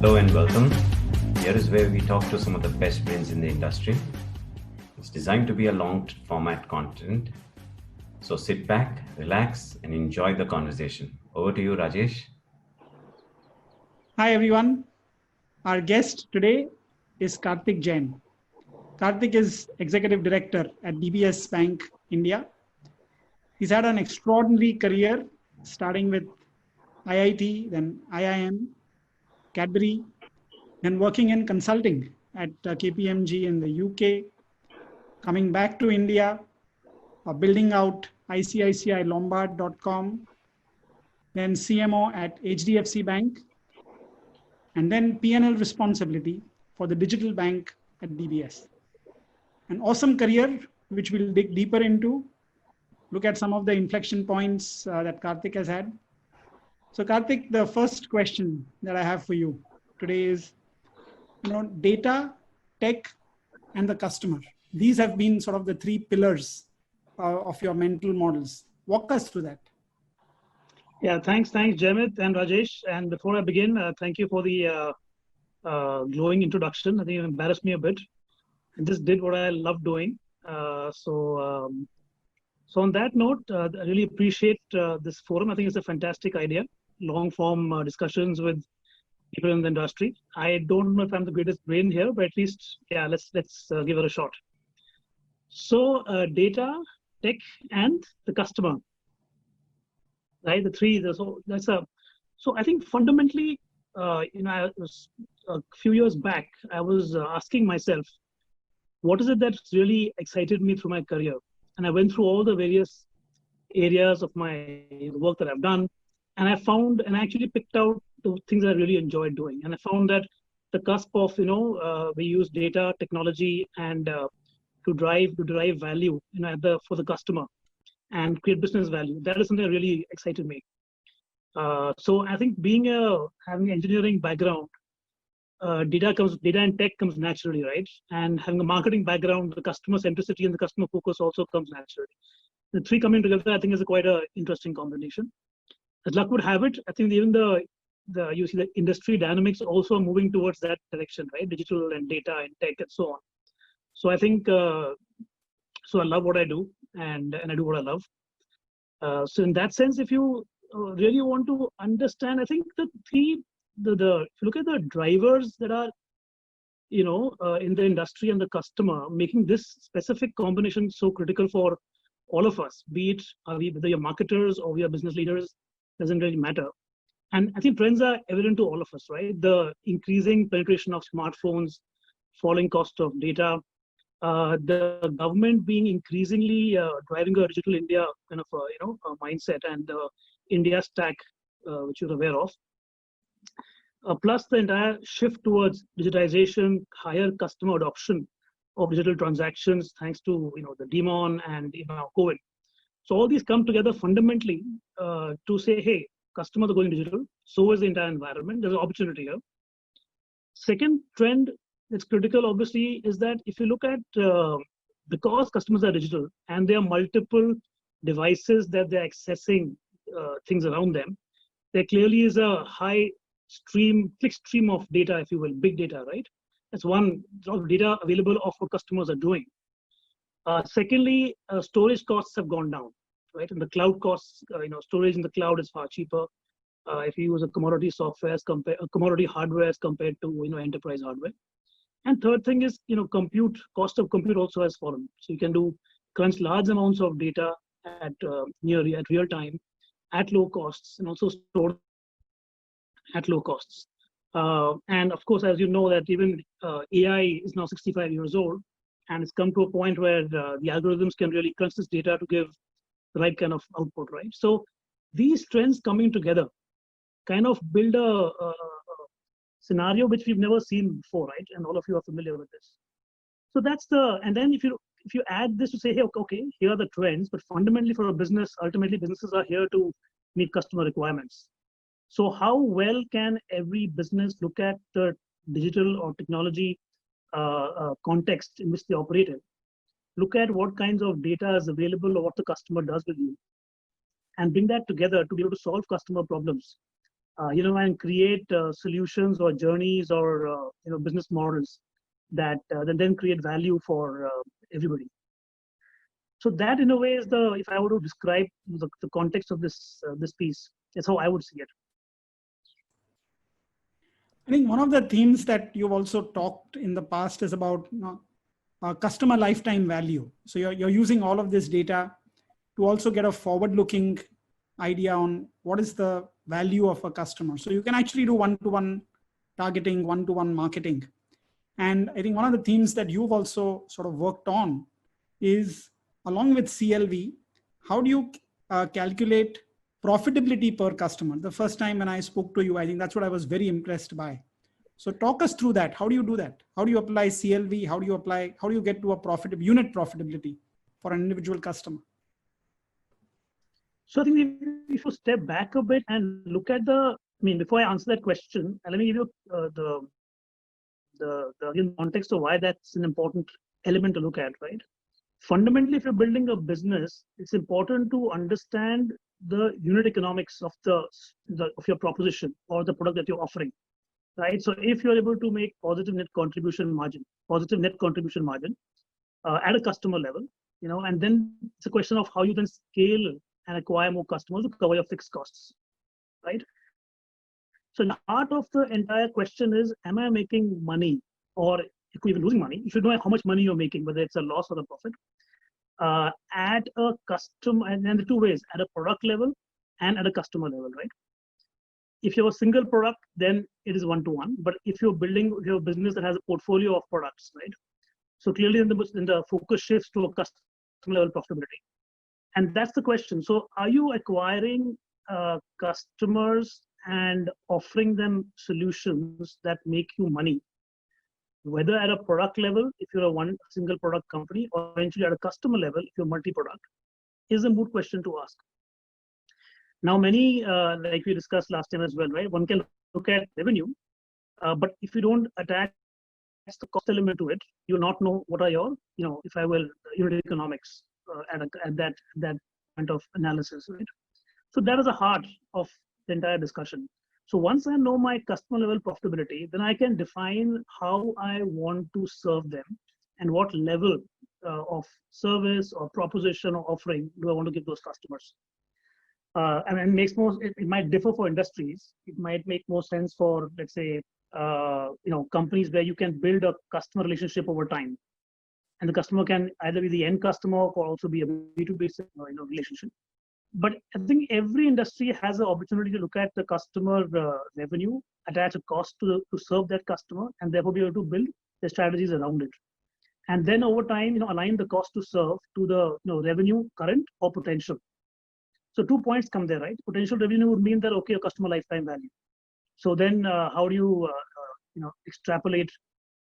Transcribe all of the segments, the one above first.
Hello and welcome. Here is where we talk to some of the best brains in the industry. It's designed to be a long format content. So sit back, relax, and enjoy the conversation. Over to you, Rajesh. Hi, everyone. Our guest today is Kartik Jain. Kartik is Executive Director at DBS Bank, India. He's had an extraordinary career, starting with IIT, then IIM, Cadbury, then working in consulting at KPMG in the UK, coming back to India, building out ICICI-Lombard.com, then CMO at HDFC Bank, and then P&L responsibility for the digital bank at DBS. An awesome career, which we'll dig deeper into, look at some of the inflection points that Kartik has had. So Kartik, the first question that I have for you today is, data, tech, and the customer. These have been sort of the three pillars of your mental models. Walk us through that. Yeah, thanks, Jamit and Rajesh. And before I begin, thank you for the glowing introduction. I think it embarrassed me a bit. I just did what I love doing. So on that note, I really appreciate this forum. I think it's a fantastic idea. Long form discussions with people in the industry. I don't know if I'm the greatest brain here, but at least, yeah, let's give it a shot. So data, tech, and the customer. Right, the three. So I think fundamentally, I was, a few years back, I was asking myself, what is it that's really excited me through my career? And I went through all the various areas of my work that I've done, and I found and I actually picked out the things I really enjoyed doing. And I found that the cusp of we use data, technology, and to derive value for the customer and create business value. That is something that really excited me. So I think having an engineering background, data and tech comes naturally, right? And having a marketing background, the customer centricity and the customer focus also comes naturally. The three coming together, I think, is quite an interesting combination. As luck would have it, I think even you see the industry dynamics also moving towards that direction, right? Digital and data and tech and so on. So I think, so I love what I do and I do what I love. So in that sense, if you really want to understand, I think if you look at the drivers that are, in the industry and the customer, making this specific combination so critical for all of us, be it whether you're marketers or we are business leaders, doesn't really matter. And I think trends are evident to all of us, right? The increasing penetration of smartphones, falling cost of data, the government being increasingly driving a digital India kind of a mindset, and the India stack, which you're aware of. Plus the entire shift towards digitization, higher customer adoption of digital transactions, thanks to the demon and COVID. So all these come together fundamentally to say, hey, customers are going digital. So is the entire environment. There's an opportunity here. Second trend that's critical, obviously, is that if you look at because customers are digital and there are multiple devices that they're accessing things around them, there clearly is a click stream of data, if you will, big data, right? That's one of data available of what customers are doing. Secondly, storage costs have gone down, right? And the cloud costs, storage in the cloud is far cheaper if you use a commodity commodity hardware as compared to enterprise hardware. And third thing is, cost of compute also has fallen. So you can crunch large amounts of data at real time, at low costs, and also store at low costs. And of course, as you know, that even AI is now 65 years old, and it's come to a point where the algorithms can really crunch this data to give the right kind of output, right? So these trends coming together kind of build a scenario which we've never seen before, right? And all of you are familiar with this. So and then if you add this to say, hey, okay, here are the trends, but fundamentally for a business, ultimately businesses are here to meet customer requirements. So how well can every business look at the digital or technology context in which they operate in? Look at what kinds of data is available or what the customer does with you, and bring that together to be able to solve customer problems and create solutions or journeys or business models that then create value for everybody. So that, in a way, is if I were to describe the context of this piece, that's how I would see it. I think one of the themes that you've also talked in the past is about customer lifetime value. So you're using all of this data to also get a forward-looking idea on what is the value of a customer. So you can actually do one-to-one targeting, one-to-one marketing. And I think one of the themes that you've also sort of worked on is, along with CLV, how do you calculate profitability per customer? The first time when I spoke to you, I think that's what I was very impressed by. So talk us through that. How do you do that? How do you apply CLV? How do you get to a unit profitability for an individual customer? So I think we should step back a bit and look at before I answer that question, let me give you the context of why that's an important element to look at, right? Fundamentally, if you're building a business, it's important to understand the unit economics of your proposition or the product that you're offering, right? So if you're able to make positive net contribution margin at a customer level, and then it's a question of how you then scale and acquire more customers to cover your fixed costs, right? So the heart of the entire question is, am I making money, or if you're even losing money, you should know how much money you're making, whether it's a loss or a profit, at a customer, and then the two ways, at a product level and at a customer level, right? If you have a single product, then it is one-to-one. But if you're building your business that has a portfolio of products, right? So clearly, in the focus shifts to a customer level profitability. And that's the question. So are you acquiring customers and offering them solutions that make you money, whether at a product level, if you're a single product company, or eventually at a customer level, if you're multi-product, is a moot question to ask. Now, many, like we discussed last time as well, right? One can look at revenue, but if you don't attach the cost element to it, you'll not know what are your, if I will, unit economics at that point of analysis, right? So that is the heart of the entire discussion. So once I know my customer level profitability, then I can define how I want to serve them and what level of service or proposition or offering do I want to give those customers. And it might differ for industries. It might make more sense for, let's say, companies where you can build a customer relationship over time. And the customer can either be the end customer or also be a B2B relationship. But I think every industry has an opportunity to look at the customer revenue, attach a cost to serve that customer, and therefore be able to build the strategies around it. And then over time, align the cost to serve to the revenue, current or potential. So 2 points come there, right? Potential revenue would mean that, okay, a customer lifetime value. So then how do you extrapolate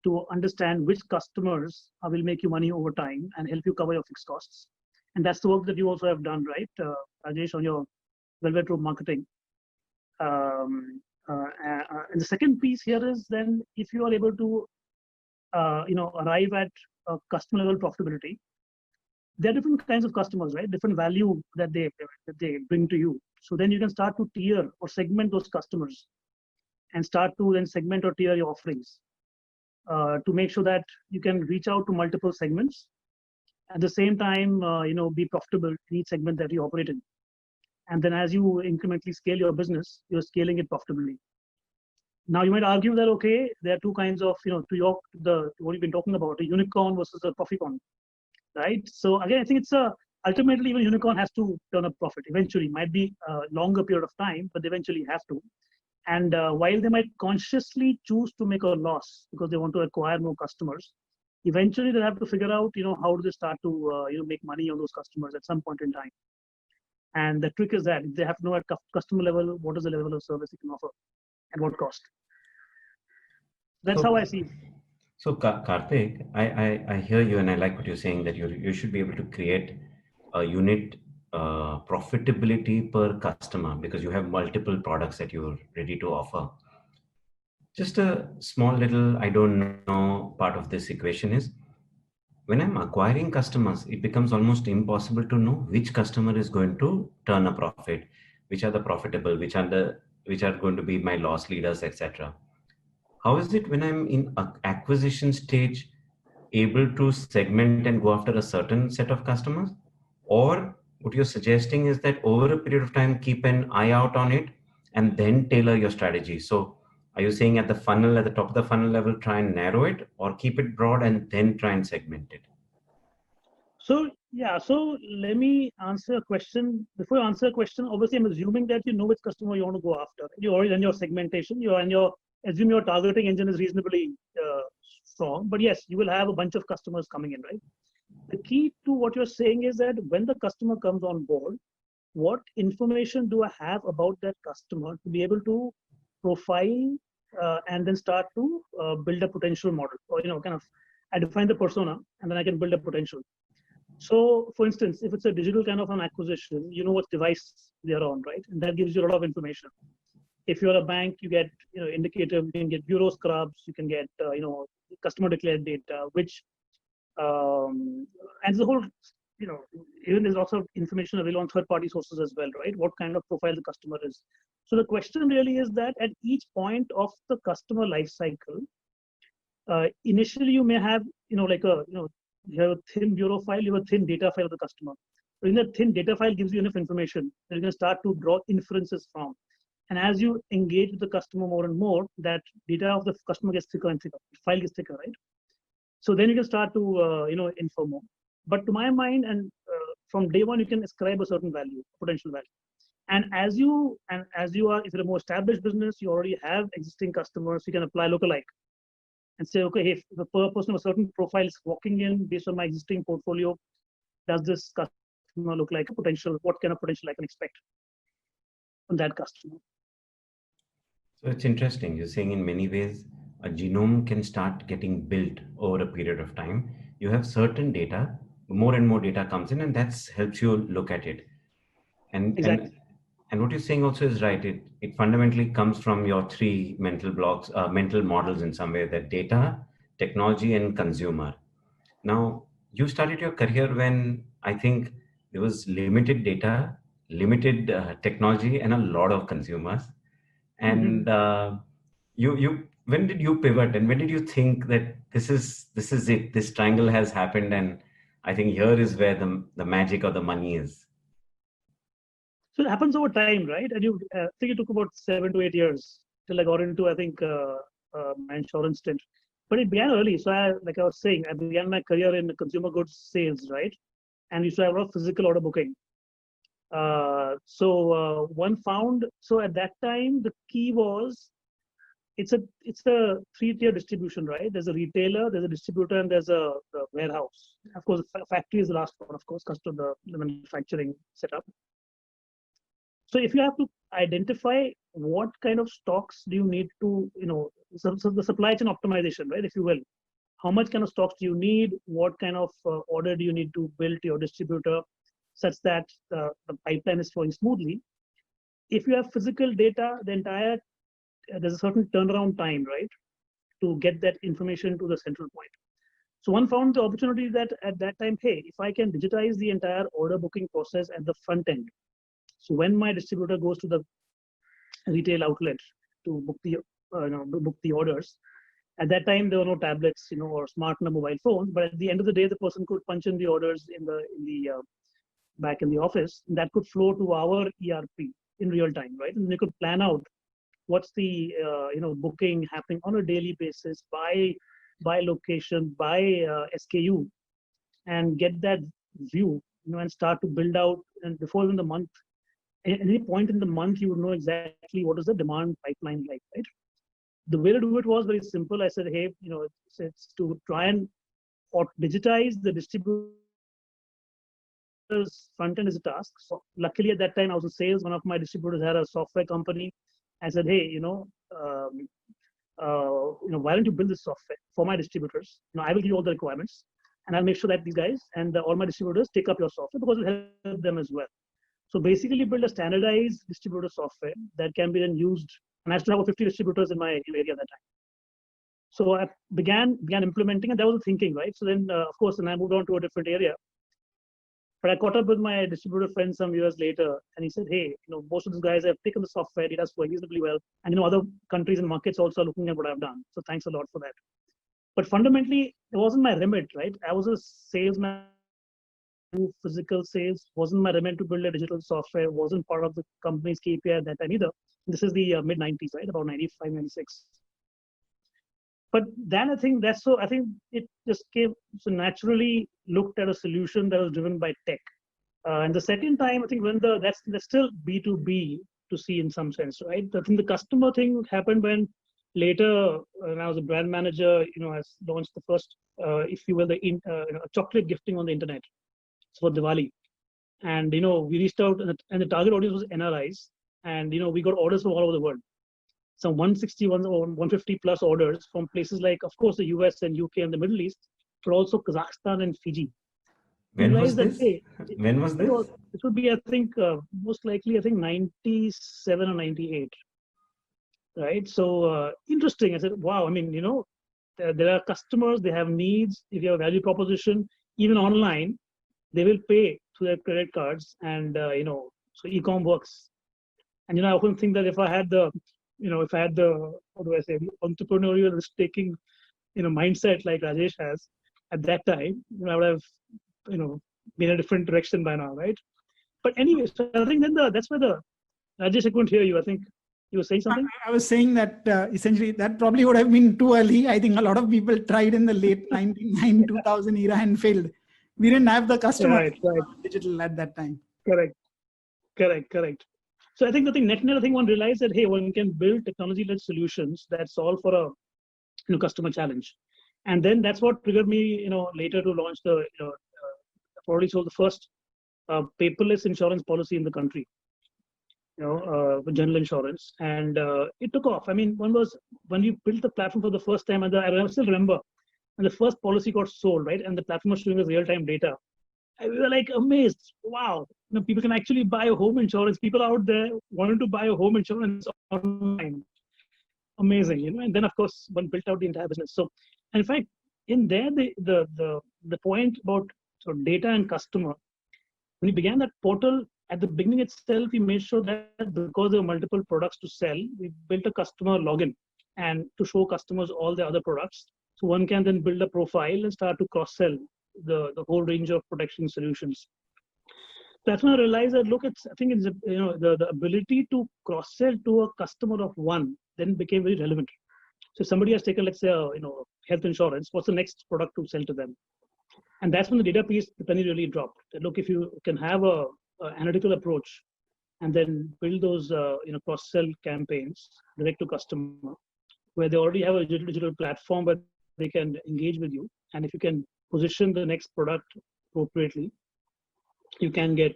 to understand which customers will make you money over time and help you cover your fixed costs? And that's the work that you also have done, right, Rajesh, on your Velvet Rope marketing. And the second piece here is then, if you are able to, arrive at a customer level profitability, there are different kinds of customers, right? Different value that they bring to you. So then you can start to tier or segment those customers, and start to then segment or tier your offerings to make sure that you can reach out to multiple segments. At the same time, be profitable in each segment that you operate in. And then as you incrementally scale your business, you're scaling it profitably. Now you might argue that, okay, there are two kinds of, what you've been talking about, a unicorn versus a proficorn, right? So again, I think it's ultimately even unicorn has to turn a profit eventually. Might be a longer period of time, but they eventually have to. And while they might consciously choose to make a loss because they want to acquire more customers, eventually they'll have to figure out, how do they start to, make money on those customers at some point in time. And the trick is that they have to know at customer level, what is the level of service you can offer and what cost. That's how I see it. So Kartik, I hear you, and I like what you're saying, that you should be able to create a unit profitability per customer because you have multiple products that you're ready to offer. Just a small little, I don't know, part of this equation is, when I'm acquiring customers, it becomes almost impossible to know which customer is going to turn a profit, which are the profitable, which are the which are going to be my loss leaders, etc. How is it when I'm in acquisition stage able to segment and go after a certain set of customers? Or what you're suggesting is that over a period of time, keep an eye out on it and then tailor your strategy. So are you saying at the funnel, at the top of the funnel level, try and narrow it, or keep it broad and then try and segment it? So yeah, so let me answer a question. Before I answer a question, obviously I'm assuming that you know which customer you want to go after. You already done your segmentation. Assume your targeting engine is reasonably strong. But yes, you will have a bunch of customers coming in, right? The key to what you're saying is that when the customer comes on board, what information do I have about that customer to be able to profile and then start to build a potential model, or kind of I define the persona and then I can build a potential. So, for instance, if it's a digital kind of an acquisition, you know what device they're on, right? And that gives you a lot of information. If you're a bank, you get indicative, you can get bureau scrubs, you can get customer declared data, which and the whole even there's lots of information available on third-party sources as well, right? What kind of profile the customer is. So the question really is that at each point of the customer life cycle, initially you may have you have a thin bureau file, you have a thin data file of the customer. But in that thin data file gives you enough information that you can start to draw inferences from. And as you engage with the customer more and more, that data of the customer gets thicker and thicker. The file gets thicker, right? So then you can start to infer more. But to my mind, and from day one, you can ascribe a certain value, potential value. And as you are, if you're a more established business, you already have existing customers, you can apply lookalike and say, okay, if the person of a certain profile is walking in based on my existing portfolio, does this customer look like a potential? What kind of potential I can expect from that customer? So it's interesting. You're saying in many ways, a genome can start getting built over a period of time. You have certain data, more and more data comes in, and that helps you look at it. And exactly. And what you're saying also is right. It fundamentally comes from your three mental blocks, mental models in some way: that data, technology, and consumer. Now, you started your career when I think there was limited data, limited technology, and a lot of consumers. And you when did you pivot, and when did you think that this is it? This triangle has happened, and I think here is where the magic or the money is. So it happens over time, right? And I think it took about 7 to 8 years till I got into, I think, my insurance stint. But it began early. So like I was saying, I began my career in consumer goods sales, right? And used to have a lot of physical order booking. One found, so at that time, the key was, it's a 3-tier distribution, right? There's a retailer, there's a distributor, and there's a warehouse. Of course, the factory is the last one, of course, customer, the manufacturing setup. So if you have to identify what kind of stocks do you need to, so the supply chain optimization, right, if you will, how much kind of stocks do you need? What kind of order do you need to build to your distributor such that the pipeline is flowing smoothly? If you have physical data, there's a certain turnaround time, right, to get that information to the central point. So one found the opportunity that at that time, hey, if I can digitize the entire order booking process at the front end. So when my distributor goes to the retail outlet to book the orders, at that time there were no tablets, or smart mobile phones. But at the end of the day, the person could punch in the orders in the back in the office, and that could flow to our ERP in real time, right? And they could plan out what's the booking happening on a daily basis by location, by SKU, and get that view, and start to build out. And before even the month, at any point in the month, you would know exactly what is the demand pipeline like, right? The way to do it was very simple. I said, hey, it's to try and digitize the distributor's front end is a task. So luckily at that time I was in sales. One of my distributors had a software company. I said, hey, why don't you build this software for my distributors? I will give you all the requirements, and I'll make sure that these guys and all my distributors take up your software because it will help them as well. So basically build a standardized distributor software that can be then used. And I used to have 50 distributors in my area at that time. So I began implementing, and that was the thinking, right? So then, of course, then I moved on to a different area. But I caught up with my distributor friend some years later, and he said, "Hey, most of these guys have taken the software; it does work reasonably well, and other countries and markets also are looking at what I've done. So thanks a lot for that." But fundamentally, it wasn't my remit, right? I was a salesman. Physical sales wasn't my remit to build a digital software. Wasn't part of the company's KPI at that time either. This is the mid 90s, right? About 95, 96. But then I think it just came so naturally looked at a solution that was driven by tech. And the second time, I think when that's still B2B to C in some sense, right? I think the customer thing happened when later, when I was a brand manager, I launched the first, if you will, chocolate gifting on the internet for Diwali. And, we reached out and the target audience was NRIs. And, we got orders from all over the world. Some 161 or 150 plus orders from places like, of course, the US and UK and the Middle East, but also Kazakhstan and Fiji. When was this? When was this? It would be, I think, most likely, I think 97 or 98. Right. So interesting. I said, wow, I mean, there are customers, they have needs. If you have a value proposition, even online, they will pay through their credit cards. And, so e-com works. And, I often think that if I had the, what do I say, the entrepreneurial risk-taking, mindset like Rajesh has at that time, I would have, been a different direction by now, right? But anyway, so I think then that's where Rajesh, I couldn't hear you. I think you were saying something? I was saying that essentially that probably would have been too early. I think a lot of people tried in the late 99, 2000 era and failed. We didn't have the customer right. digital at that time. Correct. So I think one realized that, hey, one can build technology-led solutions that solve for a customer challenge. And then that's what triggered me, later to launch probably sold the first paperless insurance policy in the country, general insurance. And it took off. I mean, one was when you built the platform for the first time, and I still remember when the first policy got sold, right? And the platform was showing us real-time data. We were like amazed. Wow, people can actually buy a home insurance. People out there wanted to buy a home insurance online. Amazing, And then of course, one built out the entire business. So, in fact, in there, the point about data and customer, when we began that portal at the beginning itself, we made sure that because there were multiple products to sell, we built a customer login and to show customers all the other products. So one can then build a profile and start to cross-sell the whole range of protection solutions. That's when I realized that, look, I think it's, the ability to cross-sell to a customer of one then became very relevant. So if somebody has taken, let's say, health insurance, what's the next product to sell to them? And that's when the data piece, the penny really dropped. That, look, if you can have a analytical approach and then build those, cross-sell campaigns direct to customer, where they already have a digital platform where they can engage with you. And if you can position the next product appropriately, you can get,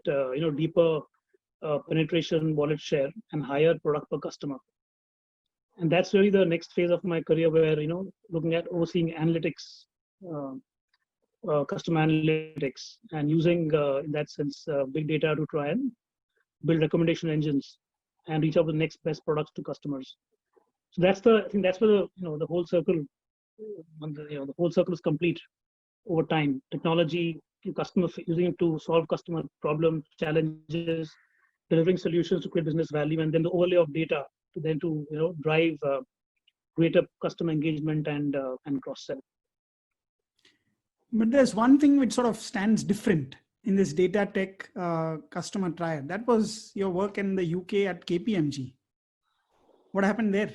deeper penetration, wallet share, and higher product per customer. And that's really the next phase of my career where, looking at overseeing analytics, customer analytics, and using, in that sense, big data to try and build recommendation engines and reach out with the next best products to customers. So I think that's where the whole circle, the whole circle is complete over time. Technology, customer using it to solve customer problems, challenges, delivering solutions to create business value, and then the overlay of data to drive greater customer engagement and cross-sell. But there's one thing which sort of stands different in this data tech customer triad. That was your work in the UK at KPMG. What happened there?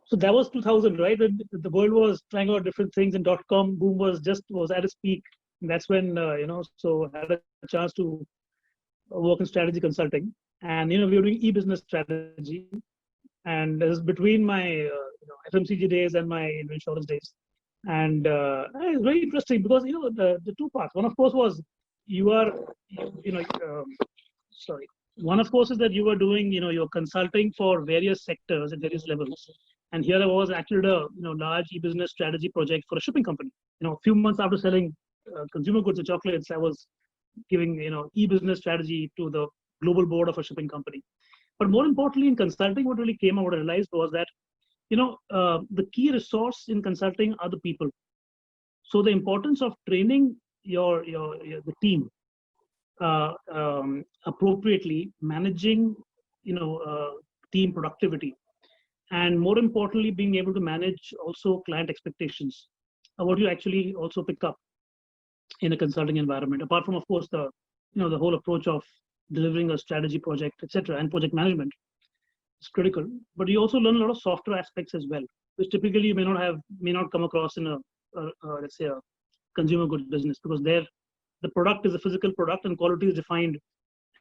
So that was 2000, right? When the world was trying out different things, and .com boom was at its peak. And that's when so I had a chance to work in strategy consulting, and we were doing e-business strategy, and it was between my FMCG days and my insurance days, and it was very interesting because the two parts. One of course was one of course is that you were doing you're consulting for various sectors at various levels. And here I was actually a large e-business strategy project for a shipping company. A few months after selling consumer goods and chocolates, I was giving e-business strategy to the global board of a shipping company. But more importantly, in consulting, what really came out, what I realized was that the key resource in consulting are the people. So the importance of training the team appropriately, managing team productivity, and more importantly, being able to manage also client expectations. What you actually also pick up in a consulting environment, apart from, of course, the whole approach of delivering a strategy project, etc., and project management is critical. But you also learn a lot of softer aspects as well, which typically you may not come across in a let's say a consumer goods business, because there the product is a physical product and quality is defined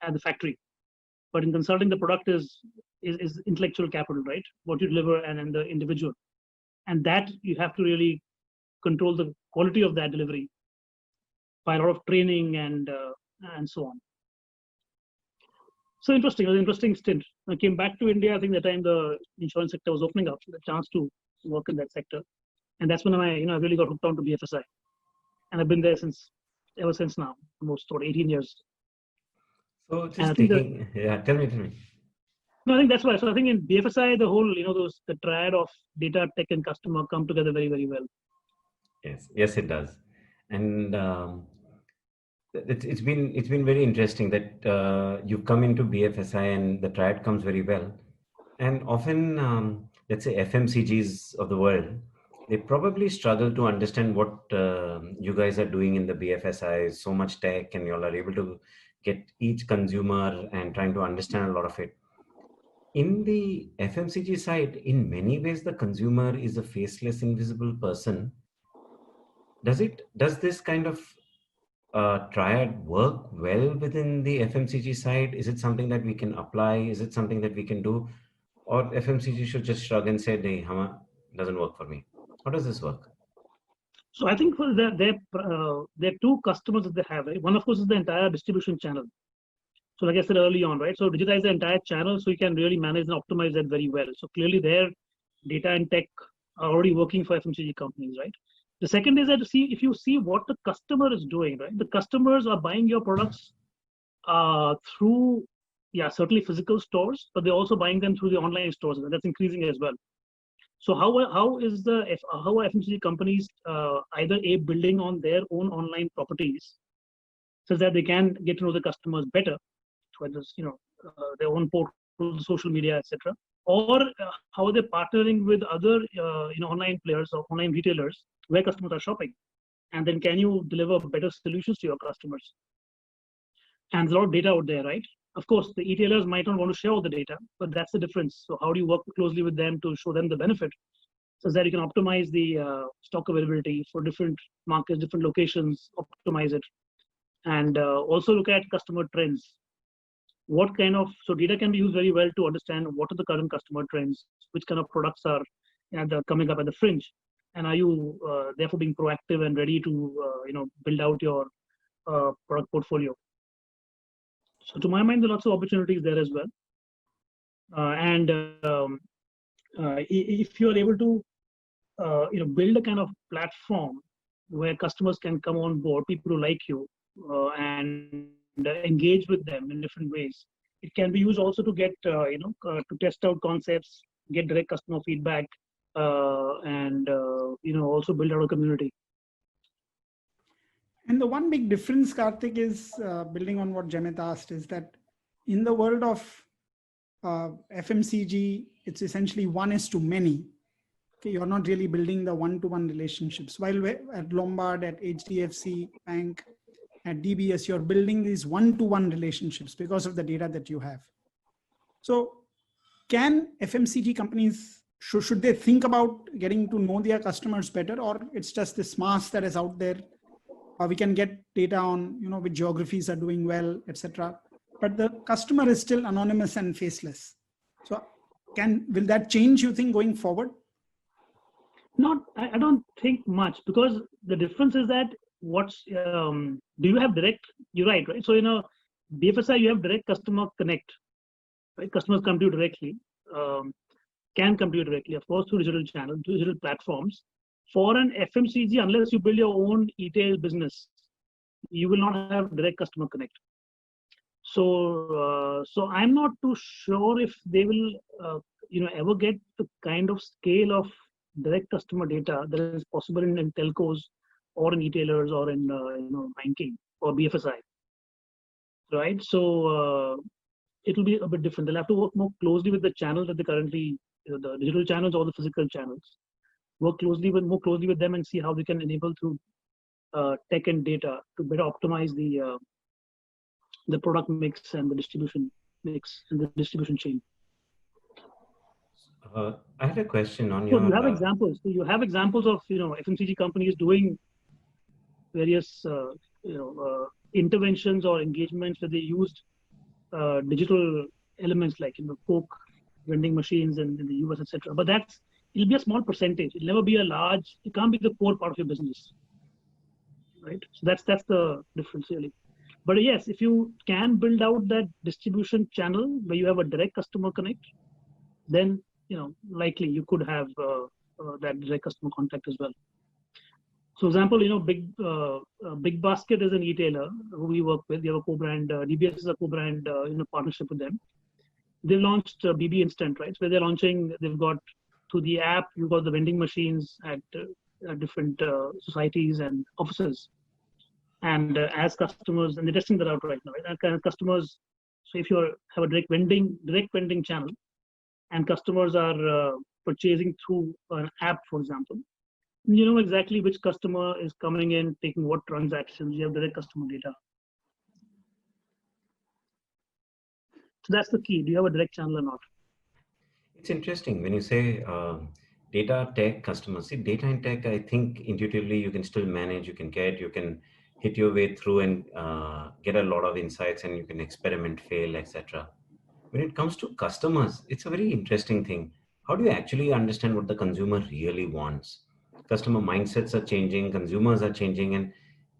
at the factory. But in consulting, the product is intellectual capital, right? What you deliver and the individual, and that you have to really control the quality of that delivery by a lot of training and so on. So interesting. It was an interesting stint. I came back to India. I think the time the insurance sector was opening up, the chance to work in that sector, and that's when I really got hooked on to BFSI, and I've been there ever since now, almost 18 years. So just thinking, tell me. No, I think that's why. So I think in BFSI, the whole, the triad of data, tech, and customer come together very, very well. Yes, it does. And it's been very interesting that you've come into BFSI and the triad comes very well. And often, let's say FMCGs of the world, they probably struggle to understand what you guys are doing in the BFSI. So much tech, and you all are able to get each consumer and trying to understand a lot of it. In the FMCG side, in many ways, the consumer is a faceless, invisible person. Does this kind of triad work well within the FMCG side? Is it something that we can apply? Is it something that we can do? Or FMCG should just shrug and say, "Hey, doesn't work for me." How does this work? So I think there are two customers that they have, right? One, of course, is the entire distribution channel. So like I said early on, right? So digitize the entire channel so you can really manage and optimize that very well. So clearly their data and tech are already working for FMCG companies, right? The second is that if you see what the customer is doing, right? The customers are buying your products through, certainly physical stores, but they're also buying them through the online stores, and that's increasing as well. So how are FMCG companies either building on their own online properties so that they can get to know the customers better, whether it's their own portals, social media, etc., or how are they partnering with other online players or online retailers where customers are shopping, and then can you deliver better solutions to your customers? And there's a lot of data out there, right? Of course, the retailers might not want to share all the data, but that's the difference. So how do you work closely with them to show them the benefit so that you can optimize the stock availability for different markets, different locations, optimize it, and also look at customer trends. So data can be used very well to understand what are the current customer trends, which kind of products are coming up at the fringe, and are you therefore being proactive and ready to build out your product portfolio. So to my mind, there are lots of opportunities there as well. And if you're able to build a kind of platform where customers can come on board, people who like you, and engage with them in different ways, it can be used also to get to test out concepts, get direct customer feedback, and also build out a community. And the one big difference, Kartik, is building on what Jain asked, is that in the world of FMCG, it's essentially one is to many. Okay, you're not really building the one-to-one relationships. While at Lombard, at HDFC Bank, at DBS, you're building these one-to-one relationships because of the data that you have. So can FMCG companies, should they think about getting to know their customers better, or it's just this mass that is out there? We can get data on, which geographies are doing well, etc. But the customer is still anonymous and faceless. So will that change, you think, going forward? I don't think much, because the difference is that do you have direct, you're right? So, BFSI, you have direct customer connect, right? Customers come to you directly, can come to you directly, of course, through digital channels, digital platforms. For an FMCG, unless you build your own retail business, you will not have direct customer connect. So I'm not too sure if they will, ever get the kind of scale of direct customer data that is possible in telcos or in retailers or in banking or BFSI, right? So it will be a bit different. They'll have to work more closely with the channels that they currently, the digital channels or the physical channels. Work more closely with them and see how they can enable through tech and data to better optimize the product mix and the distribution mix and the distribution chain. I had a question on So your. you have examples. So you have examples of FMCG companies doing various interventions or engagements where they used digital elements like Coke vending machines in the US, etc. But it'll be a small percentage. It'll never be a large. It can't be the core part of your business, right? So that's the difference really. But yes, if you can build out that distribution channel where you have a direct customer connect, then likely you could have that direct customer contact as well. So, example, Big Basket is an retailer who we work with. We have a co-brand. DBS is a co-brand partnership with them. They launched BB Instant, right? So they're launching. They've got through the app. You've got the vending machines at different societies and offices. And as customers, and they're testing that out right now. Right? And kind of customers. So if you have a direct vending channel, and customers are purchasing through an app, for example, you know exactly which customer is coming in, taking what transactions. You have direct customer data. So that's the key. Do you have a direct channel or not? It's interesting when you say data, tech, customers. See, data and tech, I think intuitively you can still manage, you can hit your way through and get a lot of insights, and you can experiment, fail, etc. When it comes to customers, it's a very interesting thing. How do you actually understand what the consumer really wants? Customer mindsets are changing, consumers are changing, and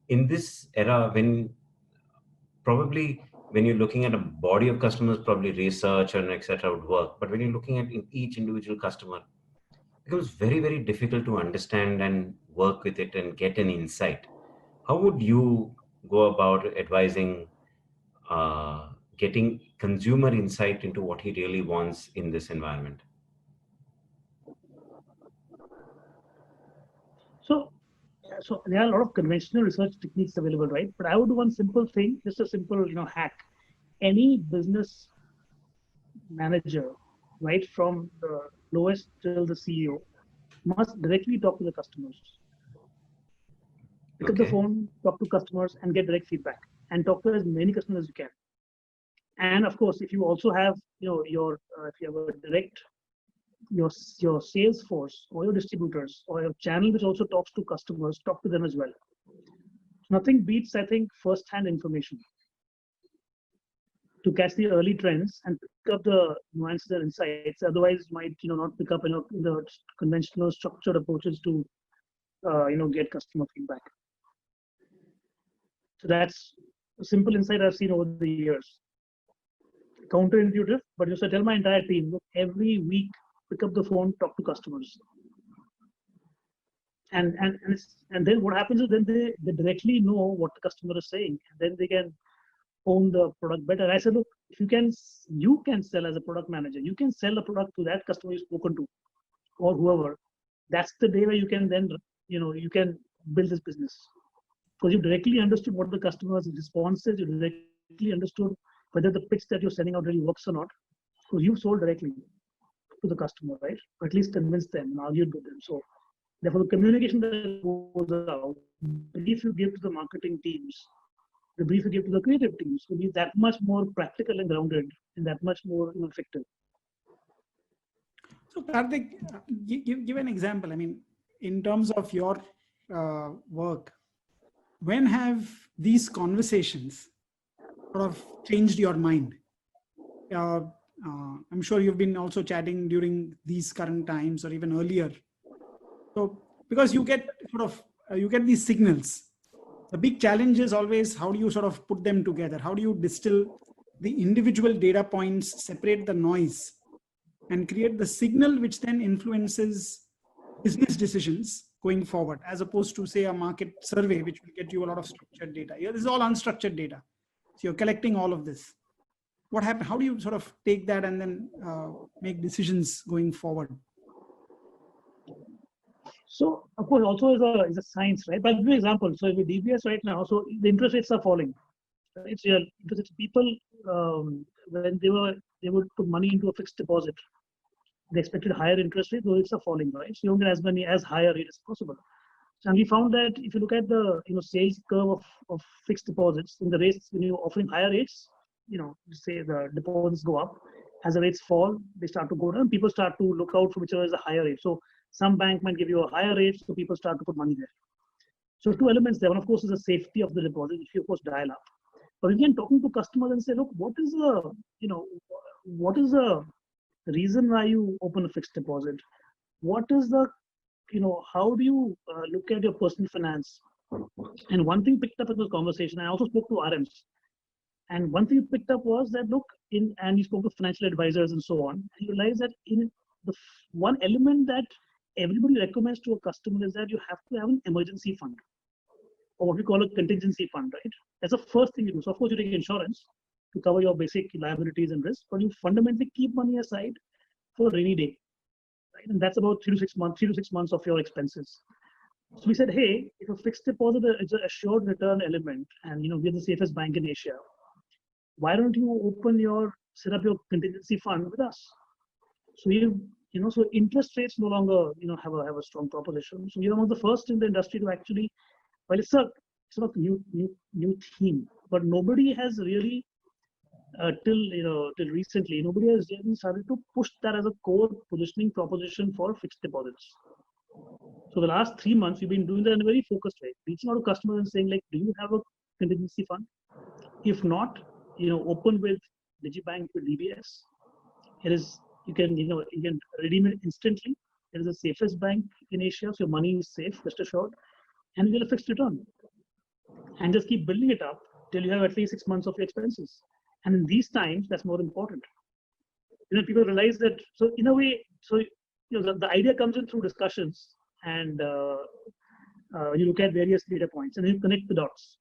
in this era, when you're looking at a body of customers, probably research and etc. would work. But when you're looking at each individual customer, it becomes very, very difficult to understand and work with it and get an insight. How would you go about advising getting consumer insight into what he really wants in this environment? So there are a lot of conventional research techniques available, right? But I would do one simple thing, just a simple hack. Any business manager, right, from the lowest till the CEO, must directly talk to the customers. Pick up the phone, talk to customers, and get direct feedback, and talk to as many customers as you can. And of course, if you also have, if you have a direct, your sales force or your distributors or your channel which also talks to customers, talk to them as well. Nothing beats, I think, first-hand information to catch the early trends and pick up the nuances and insights. Otherwise, you might not pick up the conventional structured approaches to get customer feedback. So that's a simple insight I've seen over the years. Counterintuitive, but just I tell my entire team, look, every week pick up the phone, talk to customers. And then what happens is then they directly know what the customer is saying, and then they can own the product better. I said, look, if you can sell as a product manager, you can sell a product to that customer you've spoken to or whoever. That's the day where you can then, you can build this business. Because you directly understood what the customer's response is, you directly understood whether the pitch that you're sending out really works or not. Because you sold directly to the customer, right? Or at least convinced them and argued with them. So therefore, the communication that goes out, the brief you give to the marketing teams, the brief you give to the creative teams will be that much more practical and grounded and that much more effective. So Kartik, give an example. I mean, in terms of your work, when have these conversations sort of changed your mind? I'm sure you've been also chatting during these current times or even earlier. So because you get these signals. The big challenge is always how do you sort of put them together? How do you distill the individual data points, separate the noise, and create the signal which then influences business decisions going forward, as opposed to, say, a market survey, which will get you a lot of structured data. Here, this is all unstructured data. So you're collecting all of this. What happened? How do you sort of take that and then make decisions going forward? So of course also is a science, right? But I'll give you an example. So with DBS right now, so the interest rates are falling. Right? So interest rates, people when they would put money into a fixed deposit, they expected higher interest rates, those rates are falling, right? So you don't get as higher rate as possible. So, and we found that if you look at the sales curve of fixed deposits, in the rates when you're offering higher rates, say the deposits go up, as the rates fall, they start to go down. People start to look out for whichever is a higher rate. So some bank might give you a higher rate, so people start to put money there. So two elements there. One, of course, is the safety of the deposit, which you of course dial up. But again, talking to customers and say, look, what is the reason why you open a fixed deposit? What is the how do you look at your personal finance? And one thing picked up in this conversation, I also spoke to RMs. And one thing you picked up was that, look, and you spoke to financial advisors and so on, and you realize that in the one element that everybody recommends to a customer is that you have to have an emergency fund, or what we call a contingency fund, right? That's the first thing you do. So of course you take insurance to cover your basic liabilities and risks, but you fundamentally keep money aside for a rainy day. Right? And that's about 3 to 6 months of your expenses. So we said, hey, if a fixed deposit is an assured return element, and we're the safest bank in Asia, why don't you set up your contingency fund with us? So so interest rates no longer have a strong proposition. So we're one of the first in the industry to actually, well, it's a sort of new theme, but nobody has really till recently, nobody has really started to push that as a core positioning proposition for fixed deposits. So the last 3 months, we've been doing that in a very focused way, reaching out to customers and saying, like, do you have a contingency fund? If not, open with Digibank with DBS. It is you can redeem it instantly. It is the safest bank in Asia, so your money is safe, rest assured, and you get a fixed return. And just keep building it up till you have at least 6 months of your expenses. And in these times, that's more important. People realize that. So in a way, the idea comes in through discussions, and you look at various data points, and you connect the dots.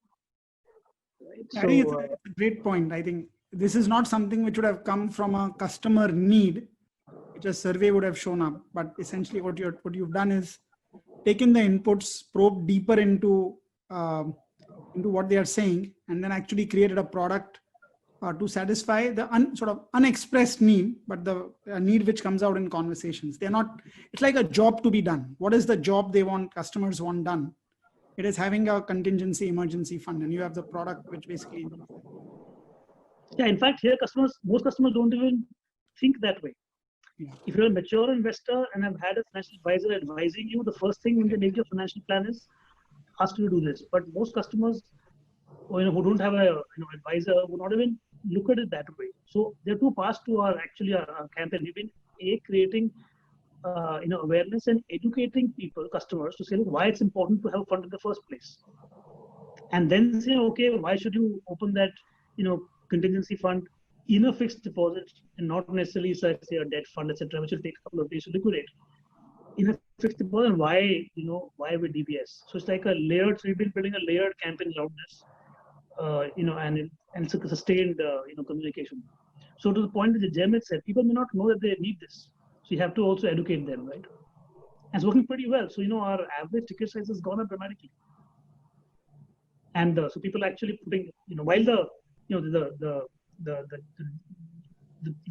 Right? I think it's a great point. I think this is not something which would have come from a customer need, which a survey would have shown up. But essentially, what you've done is taken the inputs, probed deeper into what they are saying, and then actually created a product to satisfy the sort of unexpressed need, but the need which comes out in conversations. They're not. It's like a job to be done. What is the job customers want done? It is having a contingency emergency fund, and you have the product which basically. Yeah, in fact, here most customers don't even think that way. Yeah. If you're a mature investor and have had a financial advisor advising you, the first thing when they make your financial plan is ask you to do this. But most customers, who don't have a advisor, would not even look at it that way. So there are two parts to our campaign. We've been creating awareness and educating customers to say, look, why it's important to have a fund in the first place, and then say, okay, why should you open that contingency fund in a fixed deposit and not necessarily say a debt fund, etc., which will take a couple of days to liquidate. In a fixed deposit, why with DBS? So it's like a layered. So we've been building a layered campaign around this, and sustained communication. So to the point that Jain said, people may not know that they need this. So you have to also educate them, right? And it's working pretty well. So our average ticket size has gone up dramatically, and so people are actually putting while the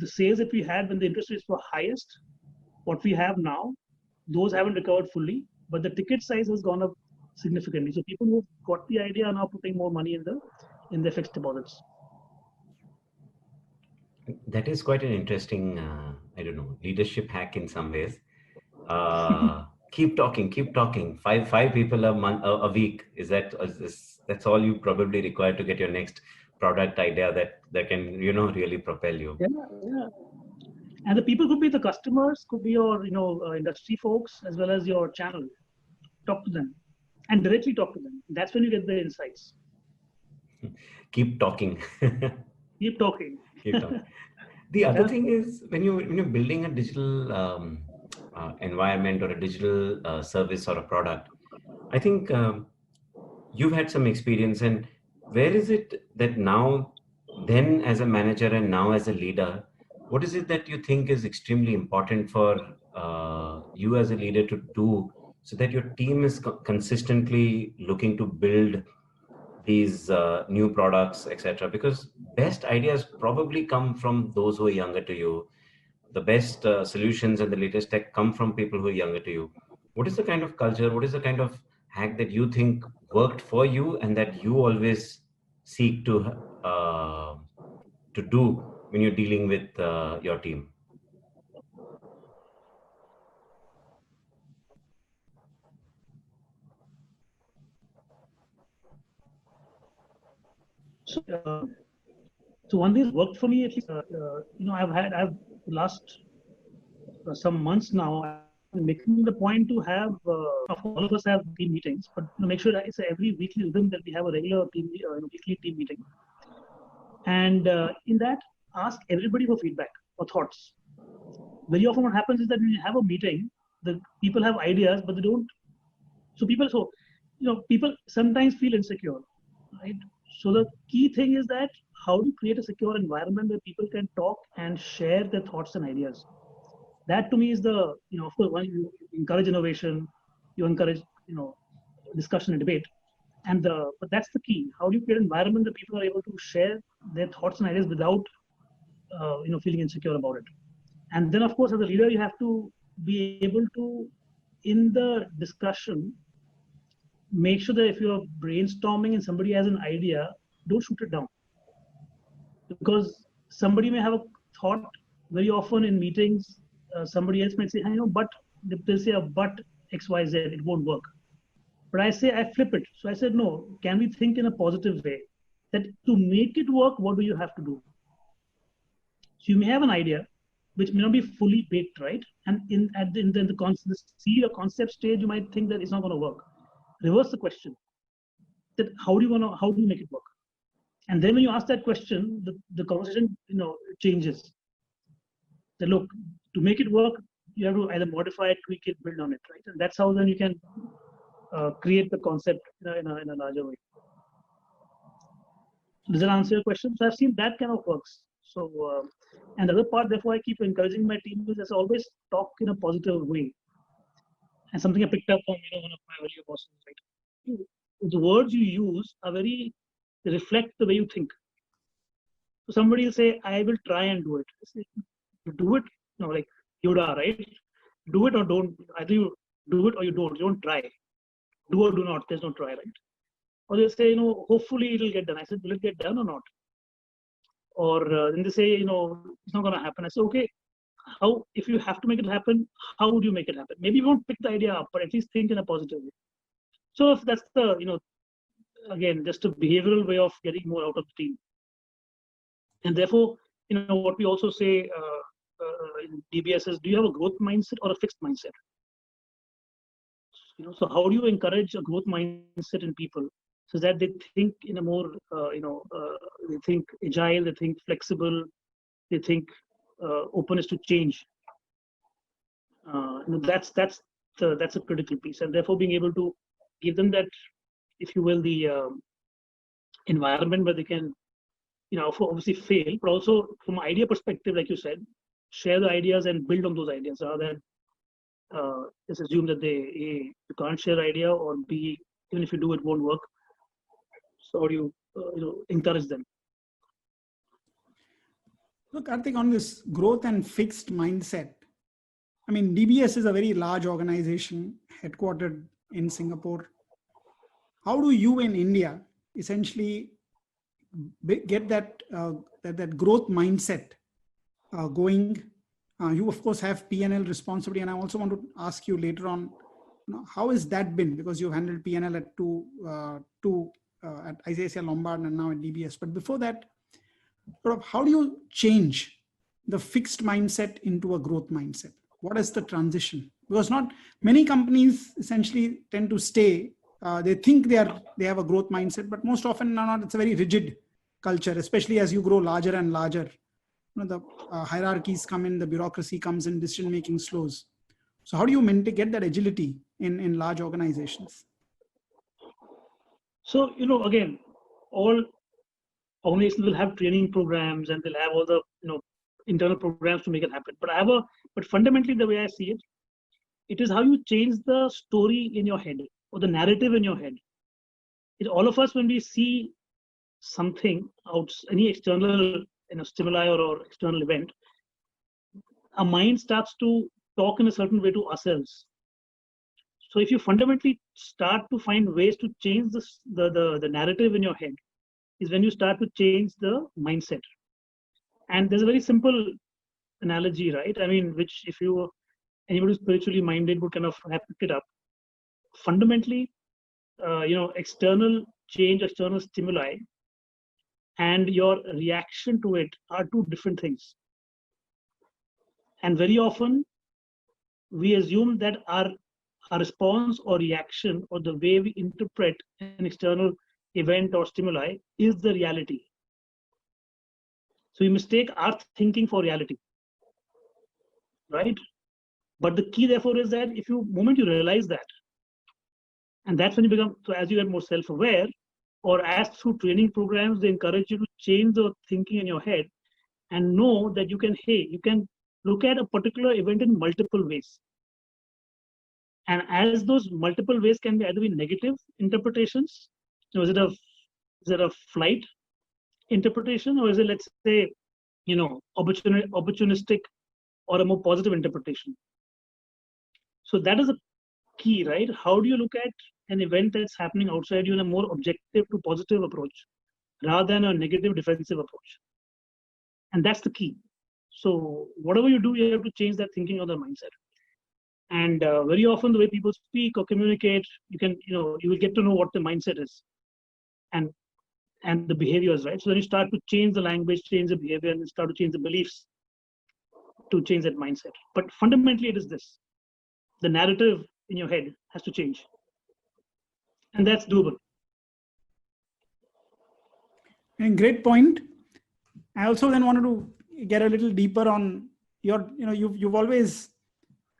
sales that we had when the interest rates were highest, what we have now, those haven't recovered fully, but the ticket size has gone up significantly. So people who got the idea are now putting more money in their fixed deposits. That is quite an interesting, leadership hack in some ways. Keep talking. Five people a week. That's all you probably require to get your next product idea that can really propel you. Yeah. And the people could be the customers, could be your industry folks, as well as your channel. Talk to them and directly talk to them. That's when you get the insights. Keep talking. Keep talking. The other thing is when you're building a digital environment or a digital service or a product, I think you've had some experience. And where is it that now, then as a manager and now as a leader, what is it that you think is extremely important for you as a leader to do so that your team is consistently looking to build these new products, etc. Because best ideas probably come from those who are younger to you. The best solutions and the latest tech come from people who are younger to you. What is the kind of culture, what is the kind of hack that you think worked for you and that you always seek uh, to do when you're dealing with your team? So, so one thing that's worked for me at least. I've last some months now. I'm making the point to have. All of us have team meetings, but make sure that it's every weekly rhythm that we have a regular team, weekly team meeting, and in that, ask everybody for feedback or thoughts. Very often, what happens is that when you have a meeting, the people have ideas, but they don't. People sometimes feel insecure, right? So the key thing is that how to create a secure environment where people can talk and share their thoughts and ideas. That to me is the, of course, when you encourage innovation, you encourage, discussion and debate. But that's the key. How do you create an environment that people are able to share their thoughts and ideas without, feeling insecure about it? And then, of course, as a leader, you have to be able to, in the discussion, make sure that if you're brainstorming and somebody has an idea, don't shoot it down. Because somebody may have a thought. Very often in meetings, somebody else might say, but they'll say, but XYZ, it won't work. But I flip it. So I said, no, can we think in a positive way? That to make it work, what do you have to do? So you may have an idea, which may not be fully baked, right? And in the seed or concept stage, you might think that it's not going to work. Reverse the question. That how do you make it work? And then when you ask that question, the conversation changes. That look, to make it work, you have to either modify it, tweak it, build on it, right? And that's how then you can create the concept in a larger way. Does that answer your question? So I've seen that kind of works. So and the other part, therefore, I keep encouraging my team is always talk in a positive way. And something I picked up from one of my earlier bosses, right? The words you use are they reflect the way you think. So somebody will say, I will try and do it. Do it, like Yoda, right? Do it or don't. Either you do it or you don't. You don't try. Do or do not. There's no try, right? Or they say, hopefully it'll get done. I said, will it get done or not? Or then they say, it's not going to happen. I said, okay, how, if you have to make it happen, how would you make it happen? Maybe you won't pick the idea up, but at least think in a positive way. So if that's the, again, just a behavioral way of getting more out of the team. And therefore, what we also say in DBS is, do you have a growth mindset or a fixed mindset? So how do you encourage a growth mindset in people so that they think in a more, they think agile, they think flexible, they think openness to change. That's a critical piece, and therefore being able to give them that, if you will, the environment where they can, obviously fail, but also from an idea perspective, like you said, share the ideas and build on those ideas rather than just assume that you can't share idea, or B, even if you do, it won't work. So you encourage them. Look, Kartik, on this growth and fixed mindset, I mean, DBS is a very large organization headquartered in Singapore. How do you in India essentially get that that growth mindset going? You of course have P&L responsibility, and I also want to ask you later on, how has that been, because you've handled P&L at at ICICI Lombard and now at DBS. But before that, how do you change the fixed mindset into a growth mindset? What is the transition? Because not many companies essentially tend to stay. They think they have a growth mindset, but most often not. It's a very rigid culture, especially as you grow larger and larger. The hierarchies come in, the bureaucracy comes in, decision making slows. So how do you get that agility in large organizations? So again, all organizations will have training programs and they'll have all the internal programs to make it happen. But fundamentally, the way I see it It is how you change the story in your head or the narrative in your head. All of us, when we see something out, any external stimuli or external event, our mind starts to talk in a certain way to ourselves. So if you fundamentally start to find ways to change the narrative in your head, is when you start to change the mindset. And there's a very simple analogy, right? I mean, which if anybody who's spiritually minded would kind of have picked it up. Fundamentally, external change, external stimuli, and your reaction to it are two different things. And very often, we assume that our response or reaction or the way we interpret an external event or stimuli is the reality. So we mistake our thinking for reality, right? But the key, therefore, is that moment you realize that, and that's when you become, so as you get more self-aware, or as through training programs, they encourage you to change the thinking in your head and know that you can look at a particular event in multiple ways. And as those multiple ways can be either be negative interpretations, is it a flight interpretation, or is it, let's say, opportunistic or a more positive interpretation? So that is a key, right? How do you look at an event that's happening outside you in a more objective to positive approach rather than a negative defensive approach? And that's the key. So whatever you do, you have to change that thinking or the mindset. And very often the way people speak or communicate, you will get to know what the mindset is and the behaviors, right? So then you start to change the language, change the behavior, and start to change the beliefs to change that mindset. But fundamentally, it is this: the narrative in your head has to change, and that's doable. And great point. I also then wanted to get a little deeper on you've always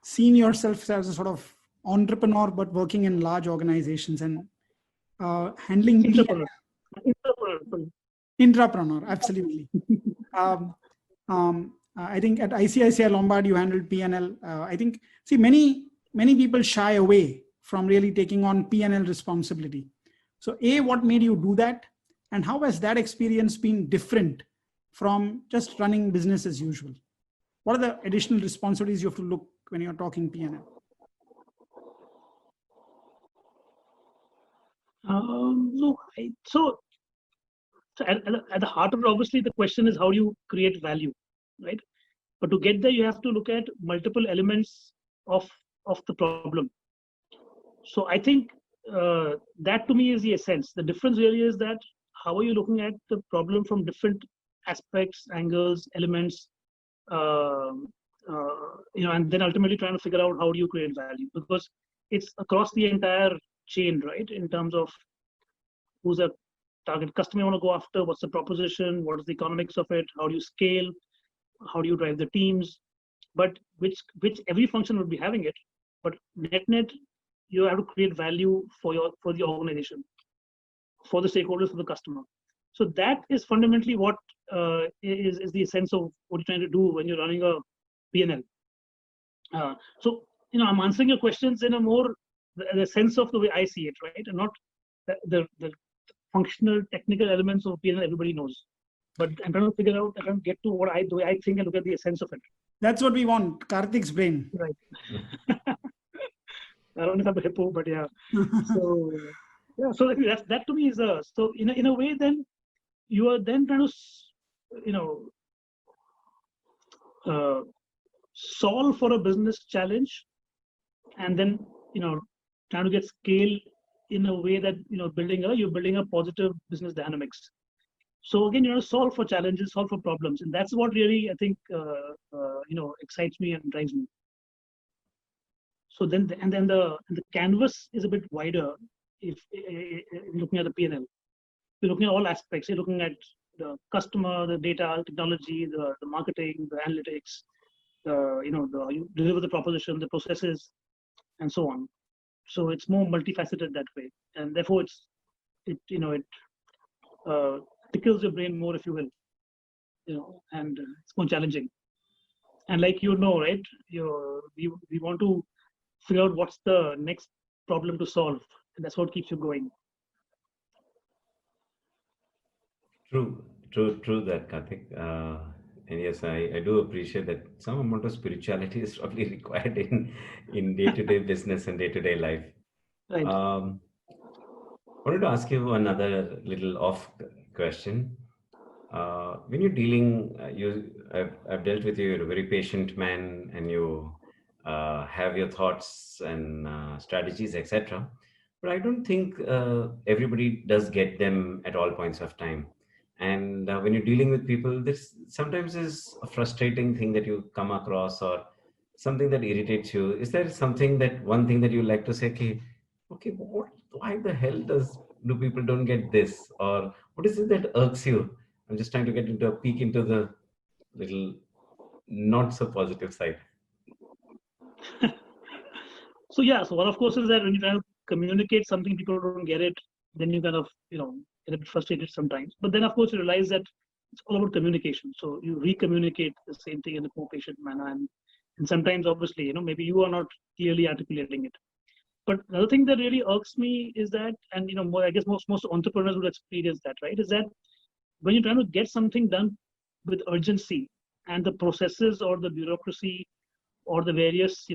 seen yourself as a sort of entrepreneur, but working in large organizations and handling intrapreneur, absolutely. I think at ICICI Lombard you handled P&L. I think many people shy away from really taking on P&L responsibility. So what made you do that, and how has that experience been different from just running business as usual? What are the additional responsibilities you have to look when you're talking P&L? So at the heart of it, obviously, the question is how do you create value, right? But to get there, you have to look at multiple elements of the problem. So I think that to me is the essence. The difference really is that how are you looking at the problem from different aspects, angles, elements, and then ultimately trying to figure out how do you create value, because it's across the entire chain, right? In terms of who's a target customer you want to go after, what's the proposition, what is the economics of it, how do you scale, how do you drive the teams, but which every function would be having it, but net you have to create value for the organization, for the stakeholders, for the customer. So that is fundamentally what is the essence of what you're trying to do when you're running a P&L. So I'm answering your questions in a more the sense of the way I see it, right, and not the functional technical elements of P&L everybody knows. But I'm trying to figure out, I'm trying to get to the way I think and look at the essence of it. That's what we want, Kartik's brain. Right. I don't know if I'm a hippo, but yeah. So that to me is so in a way then you are then trying to solve for a business challenge, and then trying to get scale in a way that you're building a positive business dynamics. So again, solve for challenges, solve for problems, and that's what really I think excites me and drives me. So then the canvas is a bit wider if looking at the P&L. You're looking at all aspects. You're looking at the customer, the data, technology, the marketing, the analytics, you deliver the proposition, the processes, and so on. So it's more multifaceted that way, and therefore it tickles your brain more, if you will, and it's more challenging. And like right, we want to figure out what's the next problem to solve. And that's what keeps you going. True that, Kartik. And yes, I do appreciate that some amount of spirituality is probably required in day-to-day business and day-to-day life. Right. I wanted to ask you another little off question. When you're dealing, I've dealt with you. You're a very patient man, and you have your thoughts and strategies, etc. But I don't think everybody does get them at all points of time. And when you're dealing with people, this sometimes is a frustrating thing that you come across, or something that irritates you. Is there something that one thing that you like to say, okay, why the hell do people don't get this, or what is it that irks you? I'm just trying to get into a peek into the little not so positive side. So one of course is that when you try to communicate something, people don't get it, then you kind of get a bit frustrated sometimes. But then of course you realize that it's all about communication. So you re-communicate the same thing in a more patient manner, and sometimes obviously maybe you are not clearly articulating it. But another thing that really irks me is that, and I guess most entrepreneurs would experience that, right? Is that when you're trying to get something done with urgency, and the processes or the bureaucracy or the various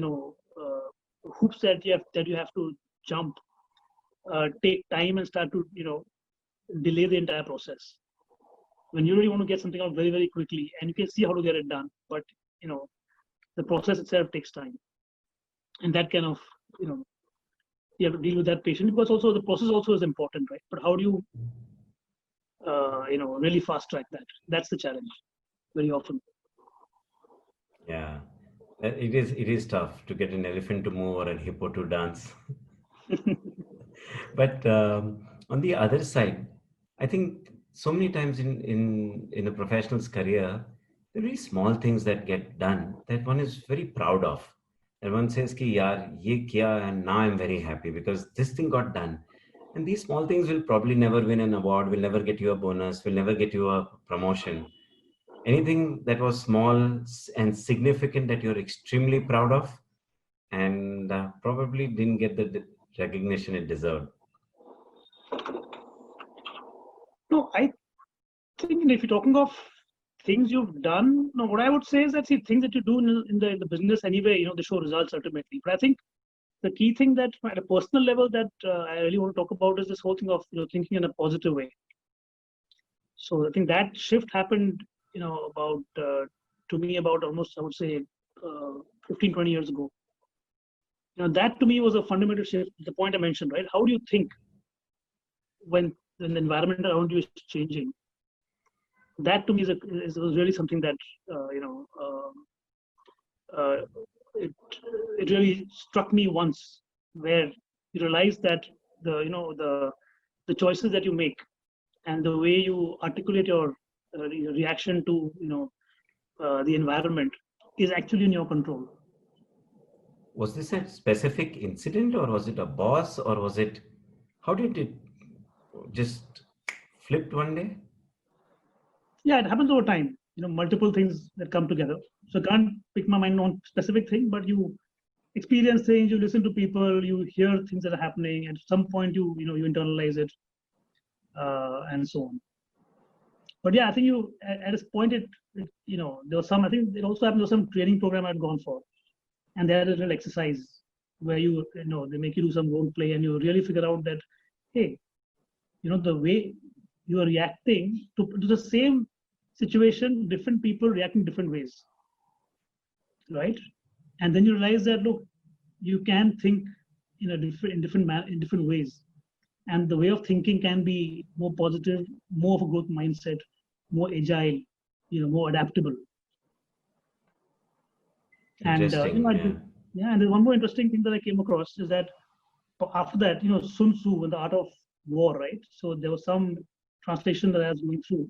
hoops that you have to jump take time and start to delay the entire process. When you really want to get something out very, very quickly, and you can see how to get it done, but the process itself takes time, and that kind of you have to deal with that patiently, because also the process also is important, right? But how do you really fast track that? That's the challenge very often. Yeah, it is tough to get an elephant to move or a hippo to dance. But on the other side, I think so many times in a professional's career, there are very small things that get done that one is very proud of. And one says, ki, yaar, ye kiya, and now I'm very happy because this thing got done. And these small things will probably never win an award, will never get you a bonus, will never get you a promotion. Anything that was small and significant that you're extremely proud of, and probably didn't get the recognition it deserved. No, I think if you're talking of things you've done, no, what I would say is that things that you do in the business anyway, they show results ultimately. But I think the key thing that at a personal level that I really want to talk about is this whole thing of thinking in a positive way. So I think that shift happened, about to me about almost, I would say, 15, 20 years ago. That to me was a fundamental shift. The point I mentioned, right? How do you think when the environment around you is changing? That to me was really something that it really struck me once, where you realize that the choices that you make and the way you articulate your reaction to the environment is actually in your control. Was this a specific incident, or was it a boss, or was it, how did it just flipped one day? Yeah, it happens over time. Multiple things that come together. So I can't pick my mind on specific thing, but you experience things, you listen to people, you hear things that are happening. At some point, you internalize it, and so on. But yeah, I think at this point there was some. I think it also happened. There was some training program I'd gone for, and they had a little exercise where they make you do some role play, and you really figure out that, hey, the way you are reacting to the same situation, different people reacting different ways, right? And then you realize that, look, you can think in different ways, and the way of thinking can be more positive, more of a growth mindset, more agile, more adaptable. And and there's one more interesting thing that I came across is that after that, Sun Tzu in The Art of War, right? So there was some translation that I was going through,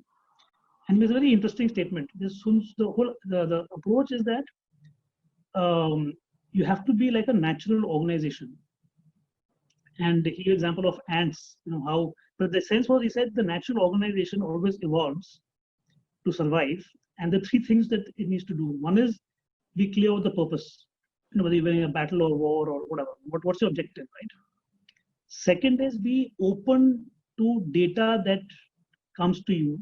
and it was a very interesting statement. The approach is that you have to be like a natural organization. And he gave example of ants, but the sense was, he said, the natural organization always evolves to survive. And the three things that it needs to do: one is be clear of the purpose. whether you're winning a battle or war or whatever. What's your objective, right? Second is be open to data that comes to you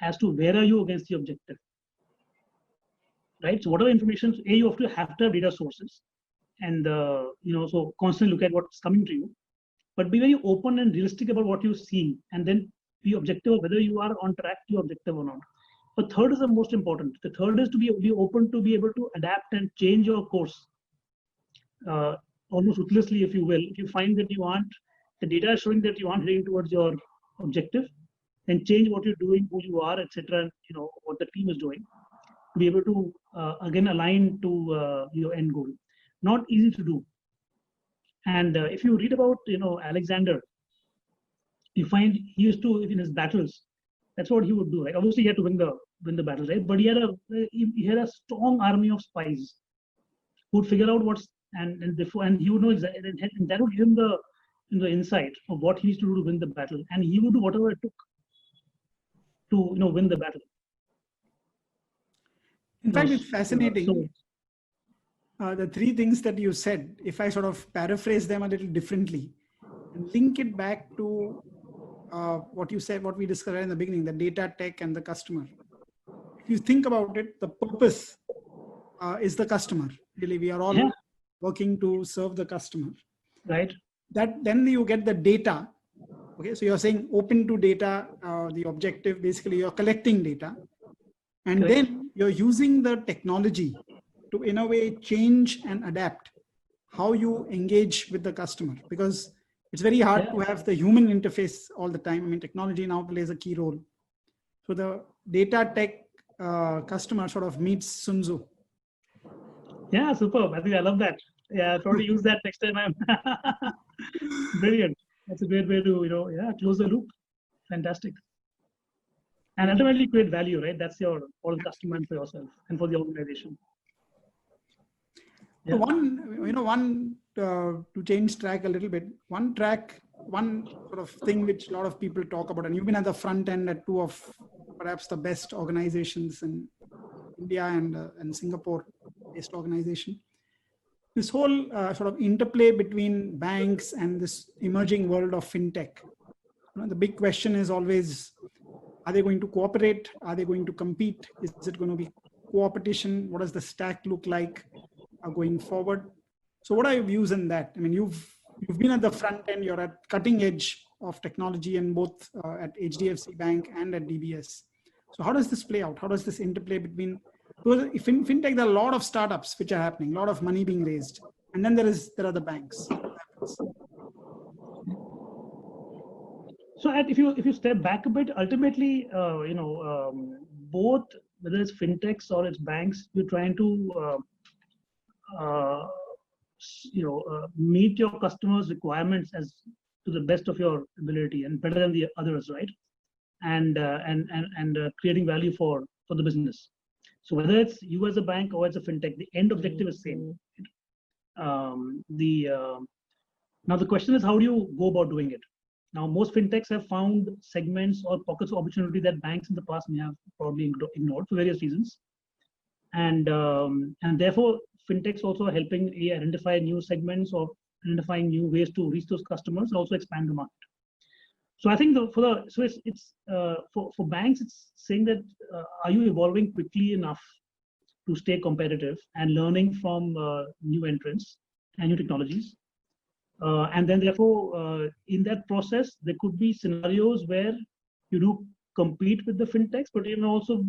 as to where are you against the objective, right? So whatever information, you have to have data sources, and so constantly look at what's coming to you, but be very open and realistic about what you're seeing, and then be objective of whether you are on track to your objective or not. But third is the most important. The third is to be open to be able to adapt and change your course, almost ruthlessly, if you will. If you find that the data is showing that you aren't heading towards your objective, then change what you're doing, who you are, etc., and what the team is doing, to be able to again align to your end goal. Not easy to do. And if you read about Alexander, you find he used to, in his battles, that's what he would do, right? Obviously, he had to win the battle, right? But he had a strong army of spies who would figure out what's and he would know exactly, and that would give him the insight of what he needs to do to win the battle, and he would do whatever it took to win the battle. In fact, it's fascinating. The three things that you said, if I sort of paraphrase them a little differently and link it back to what you said, what we discussed in the beginning, the data, tech, and the customer. If you think about it, the purpose is the customer. Really, we are all working to serve the customer. Right. Then you get the data. Okay, so you're saying open to data, the objective, basically you're collecting data. And then you're using the technology to, in a way, change and adapt how you engage with the customer, because it's very hard to have the human interface all the time. I mean, technology now plays a key role. So the data tech customer sort of meets Sun Tzu. Yeah, superb. I think I love that. Yeah, I'll probably use that next time. Brilliant. That's a great way to close the loop. Fantastic. And ultimately create value, right? That's for the customer and for yourself and for the organization. Yeah. One to change track a little bit, one sort of thing which a lot of people talk about, and you've been at the front end at two of perhaps the best organizations in India and Singapore-based organization. This whole sort of interplay between banks and this emerging world of fintech. The big question is always, are they going to cooperate? Are they going to compete? Is it going to be co-opetition? What does the stack look like going forward? So what are your views on that? I mean, you've been at the front end, you're at cutting edge of technology in both at HDFC Bank and at DBS. So how does this play out? How does this interplay between, because in fintech, there are a lot of startups which are happening, a lot of money being raised. And then there are the banks. So if you step back a bit, ultimately, both, whether it's fintechs or it's banks, you're trying to meet your customers' requirements as to the best of your ability and better than the others, right? And creating value for the business. So whether it's you as a bank or as a fintech, the end objective is same. Now the question is, how do you go about doing it? Now most fintechs have found segments or pockets of opportunity that banks in the past may have probably ignored for various reasons, and therefore fintechs also are helping identify new segments or identifying new ways to reach those customers and also expand the market. So I think for banks, it's saying that are you evolving quickly enough to stay competitive and learning from new entrants and new technologies, and then therefore in that process there could be scenarios where you do compete with the fintechs, but you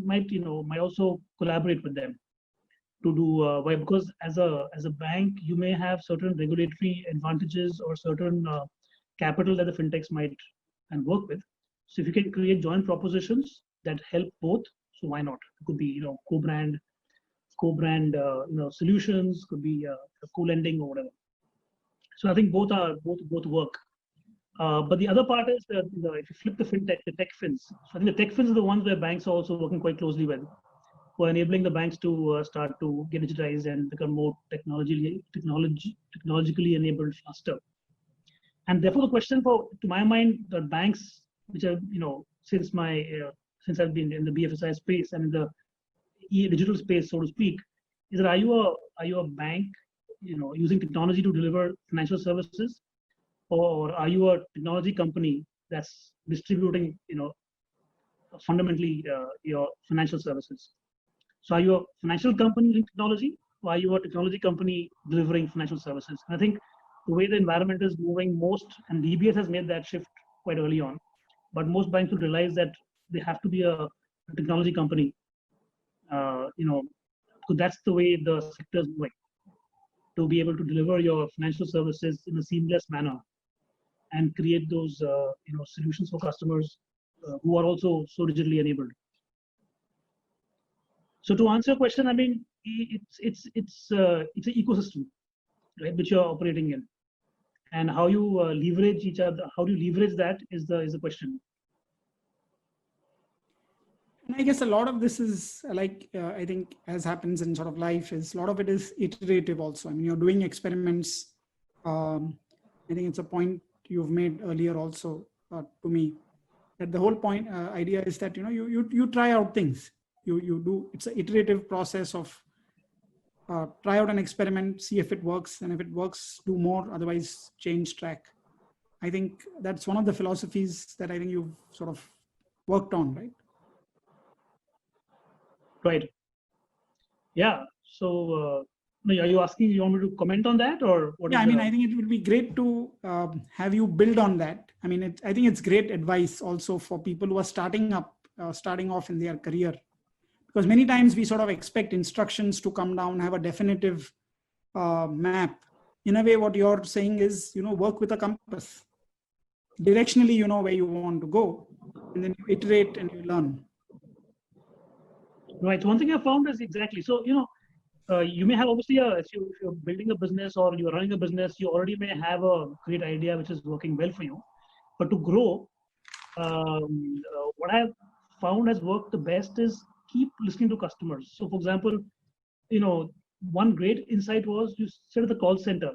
might also collaborate with them to do because as a bank you may have certain regulatory advantages or certain capital that the fintechs might and work with. So if you can create joint propositions that help both, so why not? It could be co-brand solutions, could be co-lending or whatever. So I think both work. But the other part is that if you flip the fintech, the tech fins. So I think the tech fins are the ones where banks are also working quite closely with, who are enabling the banks to start to get digitized and become more technologically enabled faster. And therefore, the question to my mind, the banks, which are since I've been in the BFSI space and in the digital space, so to speak, is that are you a bank using technology to deliver financial services, or are you a technology company that's distributing, fundamentally your financial services? So are you a financial company using technology, or are you a technology company delivering financial services? And I think the way the environment is moving most, and DBS has made that shift quite early on, but most banks will realize that they have to be a technology company, because that's the way the sector is moving, to be able to deliver your financial services in a seamless manner and create those solutions for customers who are also so digitally enabled. So to answer your question, I mean, it's an ecosystem, right, which you're operating in, and how you leverage each other, how do you leverage that is the question. And I guess a lot of this is like, I think as happens in sort of life, is a lot of it is iterative also. I mean, you're doing experiments. I think it's a point you've made earlier also to me, that the whole point idea is that, you try out things. You do, it's an iterative process of try out an experiment, see if it works, and if it works, do more, otherwise change track. I think that's one of the philosophies that I think you've sort of worked on, right? Right. Yeah. So are you asking, you want me to comment on that, or what? Yeah, I mean, I think it would be great to have you build on that. I mean, I think it's great advice also for people who are starting off in their career, because many times we sort of expect instructions to come down, have a definitive map. In a way, what you're saying is, work with a compass. Directionally, you know where you want to go, and then you iterate and you learn. Right. One thing I found is exactly, so, you may have obviously, if you're building a business or you're running a business, you already may have a great idea which is working well for you. But to grow, what I've found has worked the best is keep listening to customers. So, for example, one great insight was, you sit at the call center.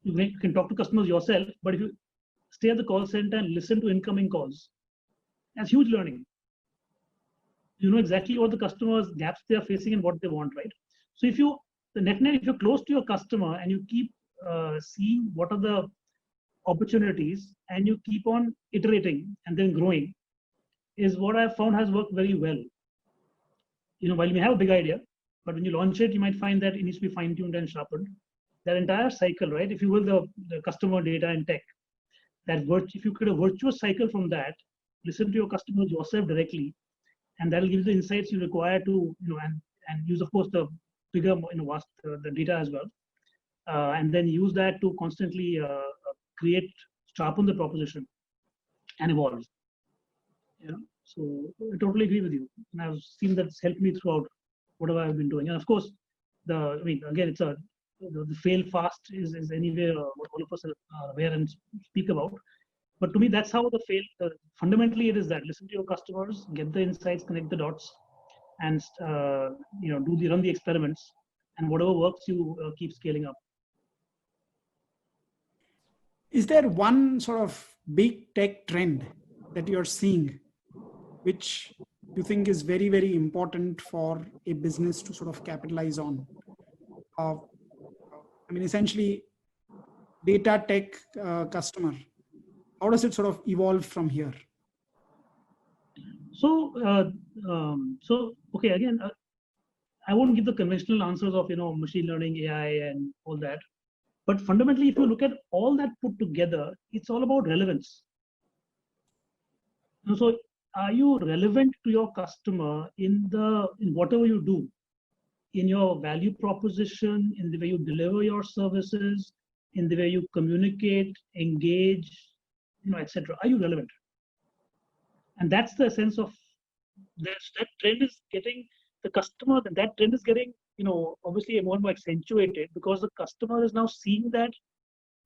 You can talk to customers yourself, but if you stay at the call center and listen to incoming calls, that's huge learning. You know exactly what the customer's gaps they are facing and what they want, right? So if you're close to your customer and you keep seeing what are the opportunities and you keep on iterating and then growing, is what I've found has worked very well. While you may have a big idea, but when you launch it, you might find that it needs to be fine-tuned and sharpened. That entire cycle, right? If you will, the customer data and tech, if you create a virtuous cycle from that, listen to your customers yourself directly, and that'll give you the insights you require to, and use, of course, the bigger, the data as well, and then use that to constantly sharpen the proposition and evolve. So I totally agree with you, and I've seen that's helped me throughout whatever I've been doing. And of course, again, it's the fail fast is anyway what all of us are aware and speak about. But to me, that's how fundamentally it is that listen to your customers, get the insights, connect the dots, and run the experiments, and whatever works, you keep scaling up. Is there one sort of big tech trend that you're seeing, which you think is very, very important for a business to sort of capitalize on? Essentially, data tech customer. How does it sort of evolve from here? So okay, again, I won't give the conventional answers of machine learning, AI, and all that. But fundamentally, if you look at all that put together, it's all about relevance. So, are you relevant to your customer in whatever you do, in your value proposition, in the way you deliver your services, in the way you communicate, engage, etc.? Are you relevant? And that's the sense of that trend is getting the customer, and that trend is getting, obviously more and more accentuated, because the customer is now seeing that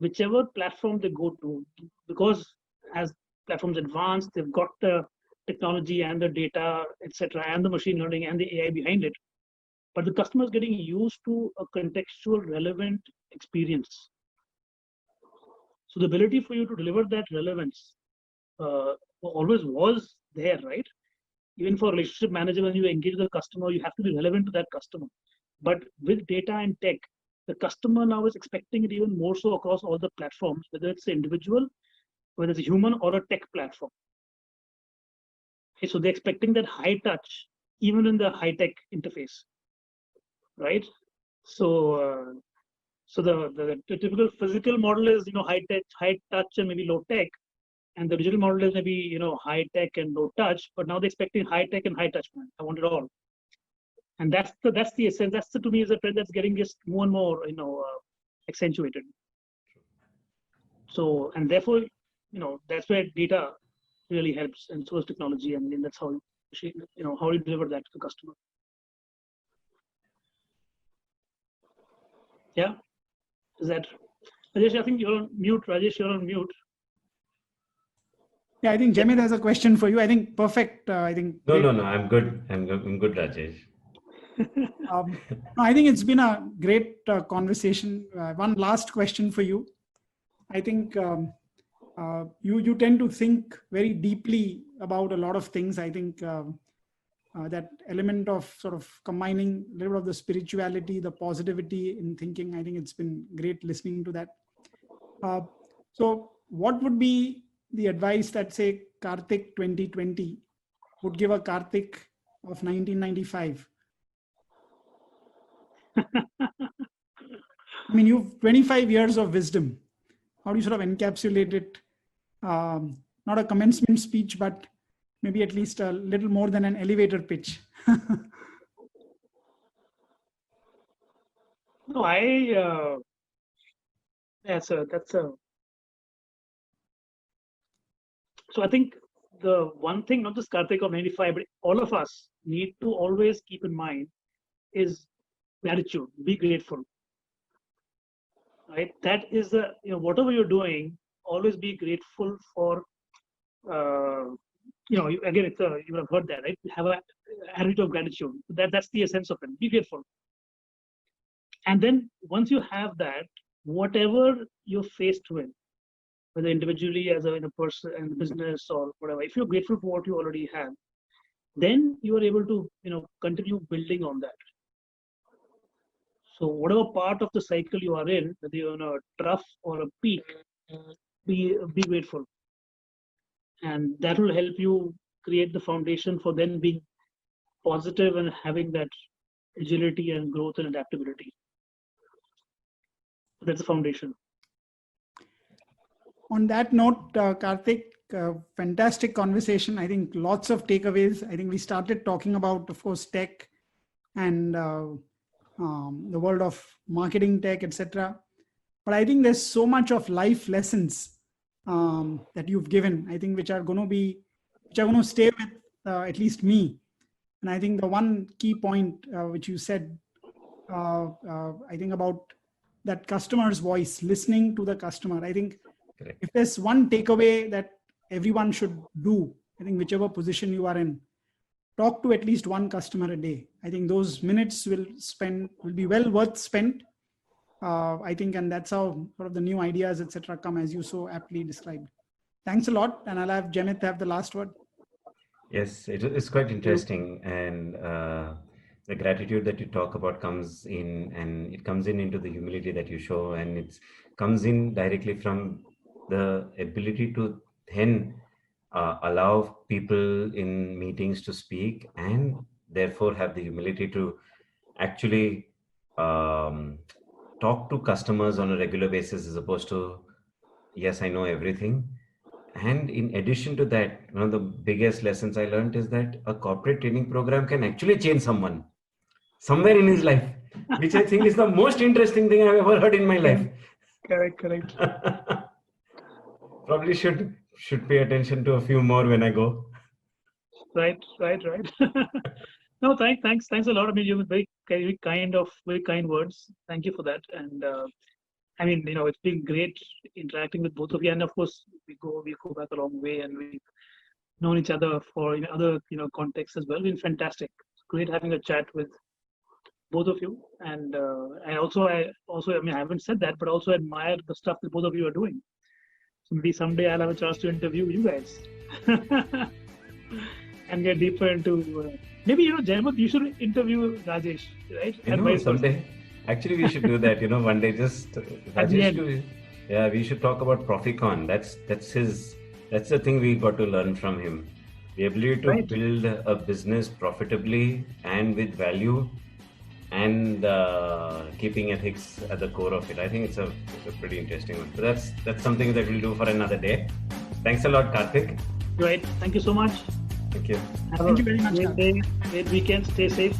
whichever platform they go to, because as platforms advance, they've got the technology and the data, etc., and the machine learning and the AI behind it. But the customer is getting used to a contextual, relevant experience. So the ability for you to deliver that relevance always was there, right? Even for a relationship manager, when you engage with a customer, you have to be relevant to that customer. But with data and tech, the customer now is expecting it even more so across all the platforms, whether it's an individual, whether it's a human or a tech platform. Okay, so they're expecting that high touch, even in the high tech interface, right? So, the typical physical model is high touch, and maybe low tech, and the digital model is maybe high tech and low touch. But now they're expecting high tech and high touch. Man, I want it all, and that's the essence. To me is a trend that's getting just more and more accentuated. So, and therefore that's where data really helps, and so is technology, and that's how how you deliver that to the customer. Yeah. Is that Rajesh? I think you're on mute. Rajesh, you're on mute. Yeah, I think Jamit has a question for you. I think perfect. I think No. I'm good. I'm good, Rajesh. I think it's been a great conversation. One last question for you. I think you tend to think very deeply about a lot of things. I think that element of sort of combining a little of the spirituality, the positivity in thinking, I think it's been great listening to that. So what would be the advice that, say, Kartik 2020 would give a Kartik of 1995? I mean, you've 25 years of wisdom. How do you sort of encapsulate it? Not a commencement speech, but maybe at least a little more than an elevator pitch. No, so I think the one thing, not just Kartik of 95, but all of us need to always keep in mind is gratitude. Be grateful. Right? That is the, whatever you're doing, always be grateful for, again, it's you have heard that, right? Have an attitude of gratitude. That's the essence of it. Be grateful. And then once you have that, whatever you're faced with, whether individually as a person and business or whatever, if you're grateful for what you already have, then you are able to continue building on that. So whatever part of the cycle you are in, whether you're in a trough or a peak, be grateful, and that will help you create the foundation for then being positive and having that agility and growth and adaptability. That's the foundation. On that note, Kartik, fantastic conversation. I think lots of takeaways. I think we started talking about, of course, tech and the world of marketing tech, etc. But I think there's so much of life lessons that you've given, I think, which are going to stay with at least me. And I think the one key point which you said, I think about that customer's voice, listening to the customer. I think if there's one takeaway that everyone should do, I think whichever position you are in, talk to at least one customer a day. I think those minutes will be well worth spent. I think, and that's how sort of the new ideas, etc., come, as you so aptly described. Thanks a lot, and I'll have Jamit have the last word. Yes, it's quite interesting, and the gratitude that you talk about comes in, and it comes into the humility that you show, and it comes in directly from the ability to then allow people in meetings to speak, and therefore have the humility to actually talk to customers on a regular basis, as opposed to, yes, I know everything. And in addition to that, one of the biggest lessons I learned is that a corporate training program can actually change someone somewhere in his life, which I think is the most interesting thing I've ever heard in my life. Correct. Probably should pay attention to a few more when I go. Right. No, thanks a lot. I mean, you have very kind words. Thank you for that. And I mean, it's been great interacting with both of you. And of course, we go back a long way, and we've known each other for other contexts as well. It's been fantastic. It's great having a chat with both of you. And I haven't said that, but also admire the stuff that both of you are doing. So maybe someday I'll have a chance to interview you guys and get deeper into. Maybe Jamit, you should interview Rajesh, right? Someday. Actually, we should do that. One day just At the Rajesh. end. Yeah, we should talk about Proficon. That's the thing we got to learn from him. The ability to Right. build a business profitably and with value, and keeping ethics at the core of it. I think it's a pretty interesting one. So that's something that we'll do for another day. Thanks a lot, Kartik. Great. Thank you so much. Thank you. Have Thank a you very much, great Kartik. day, great weekend. Stay safe.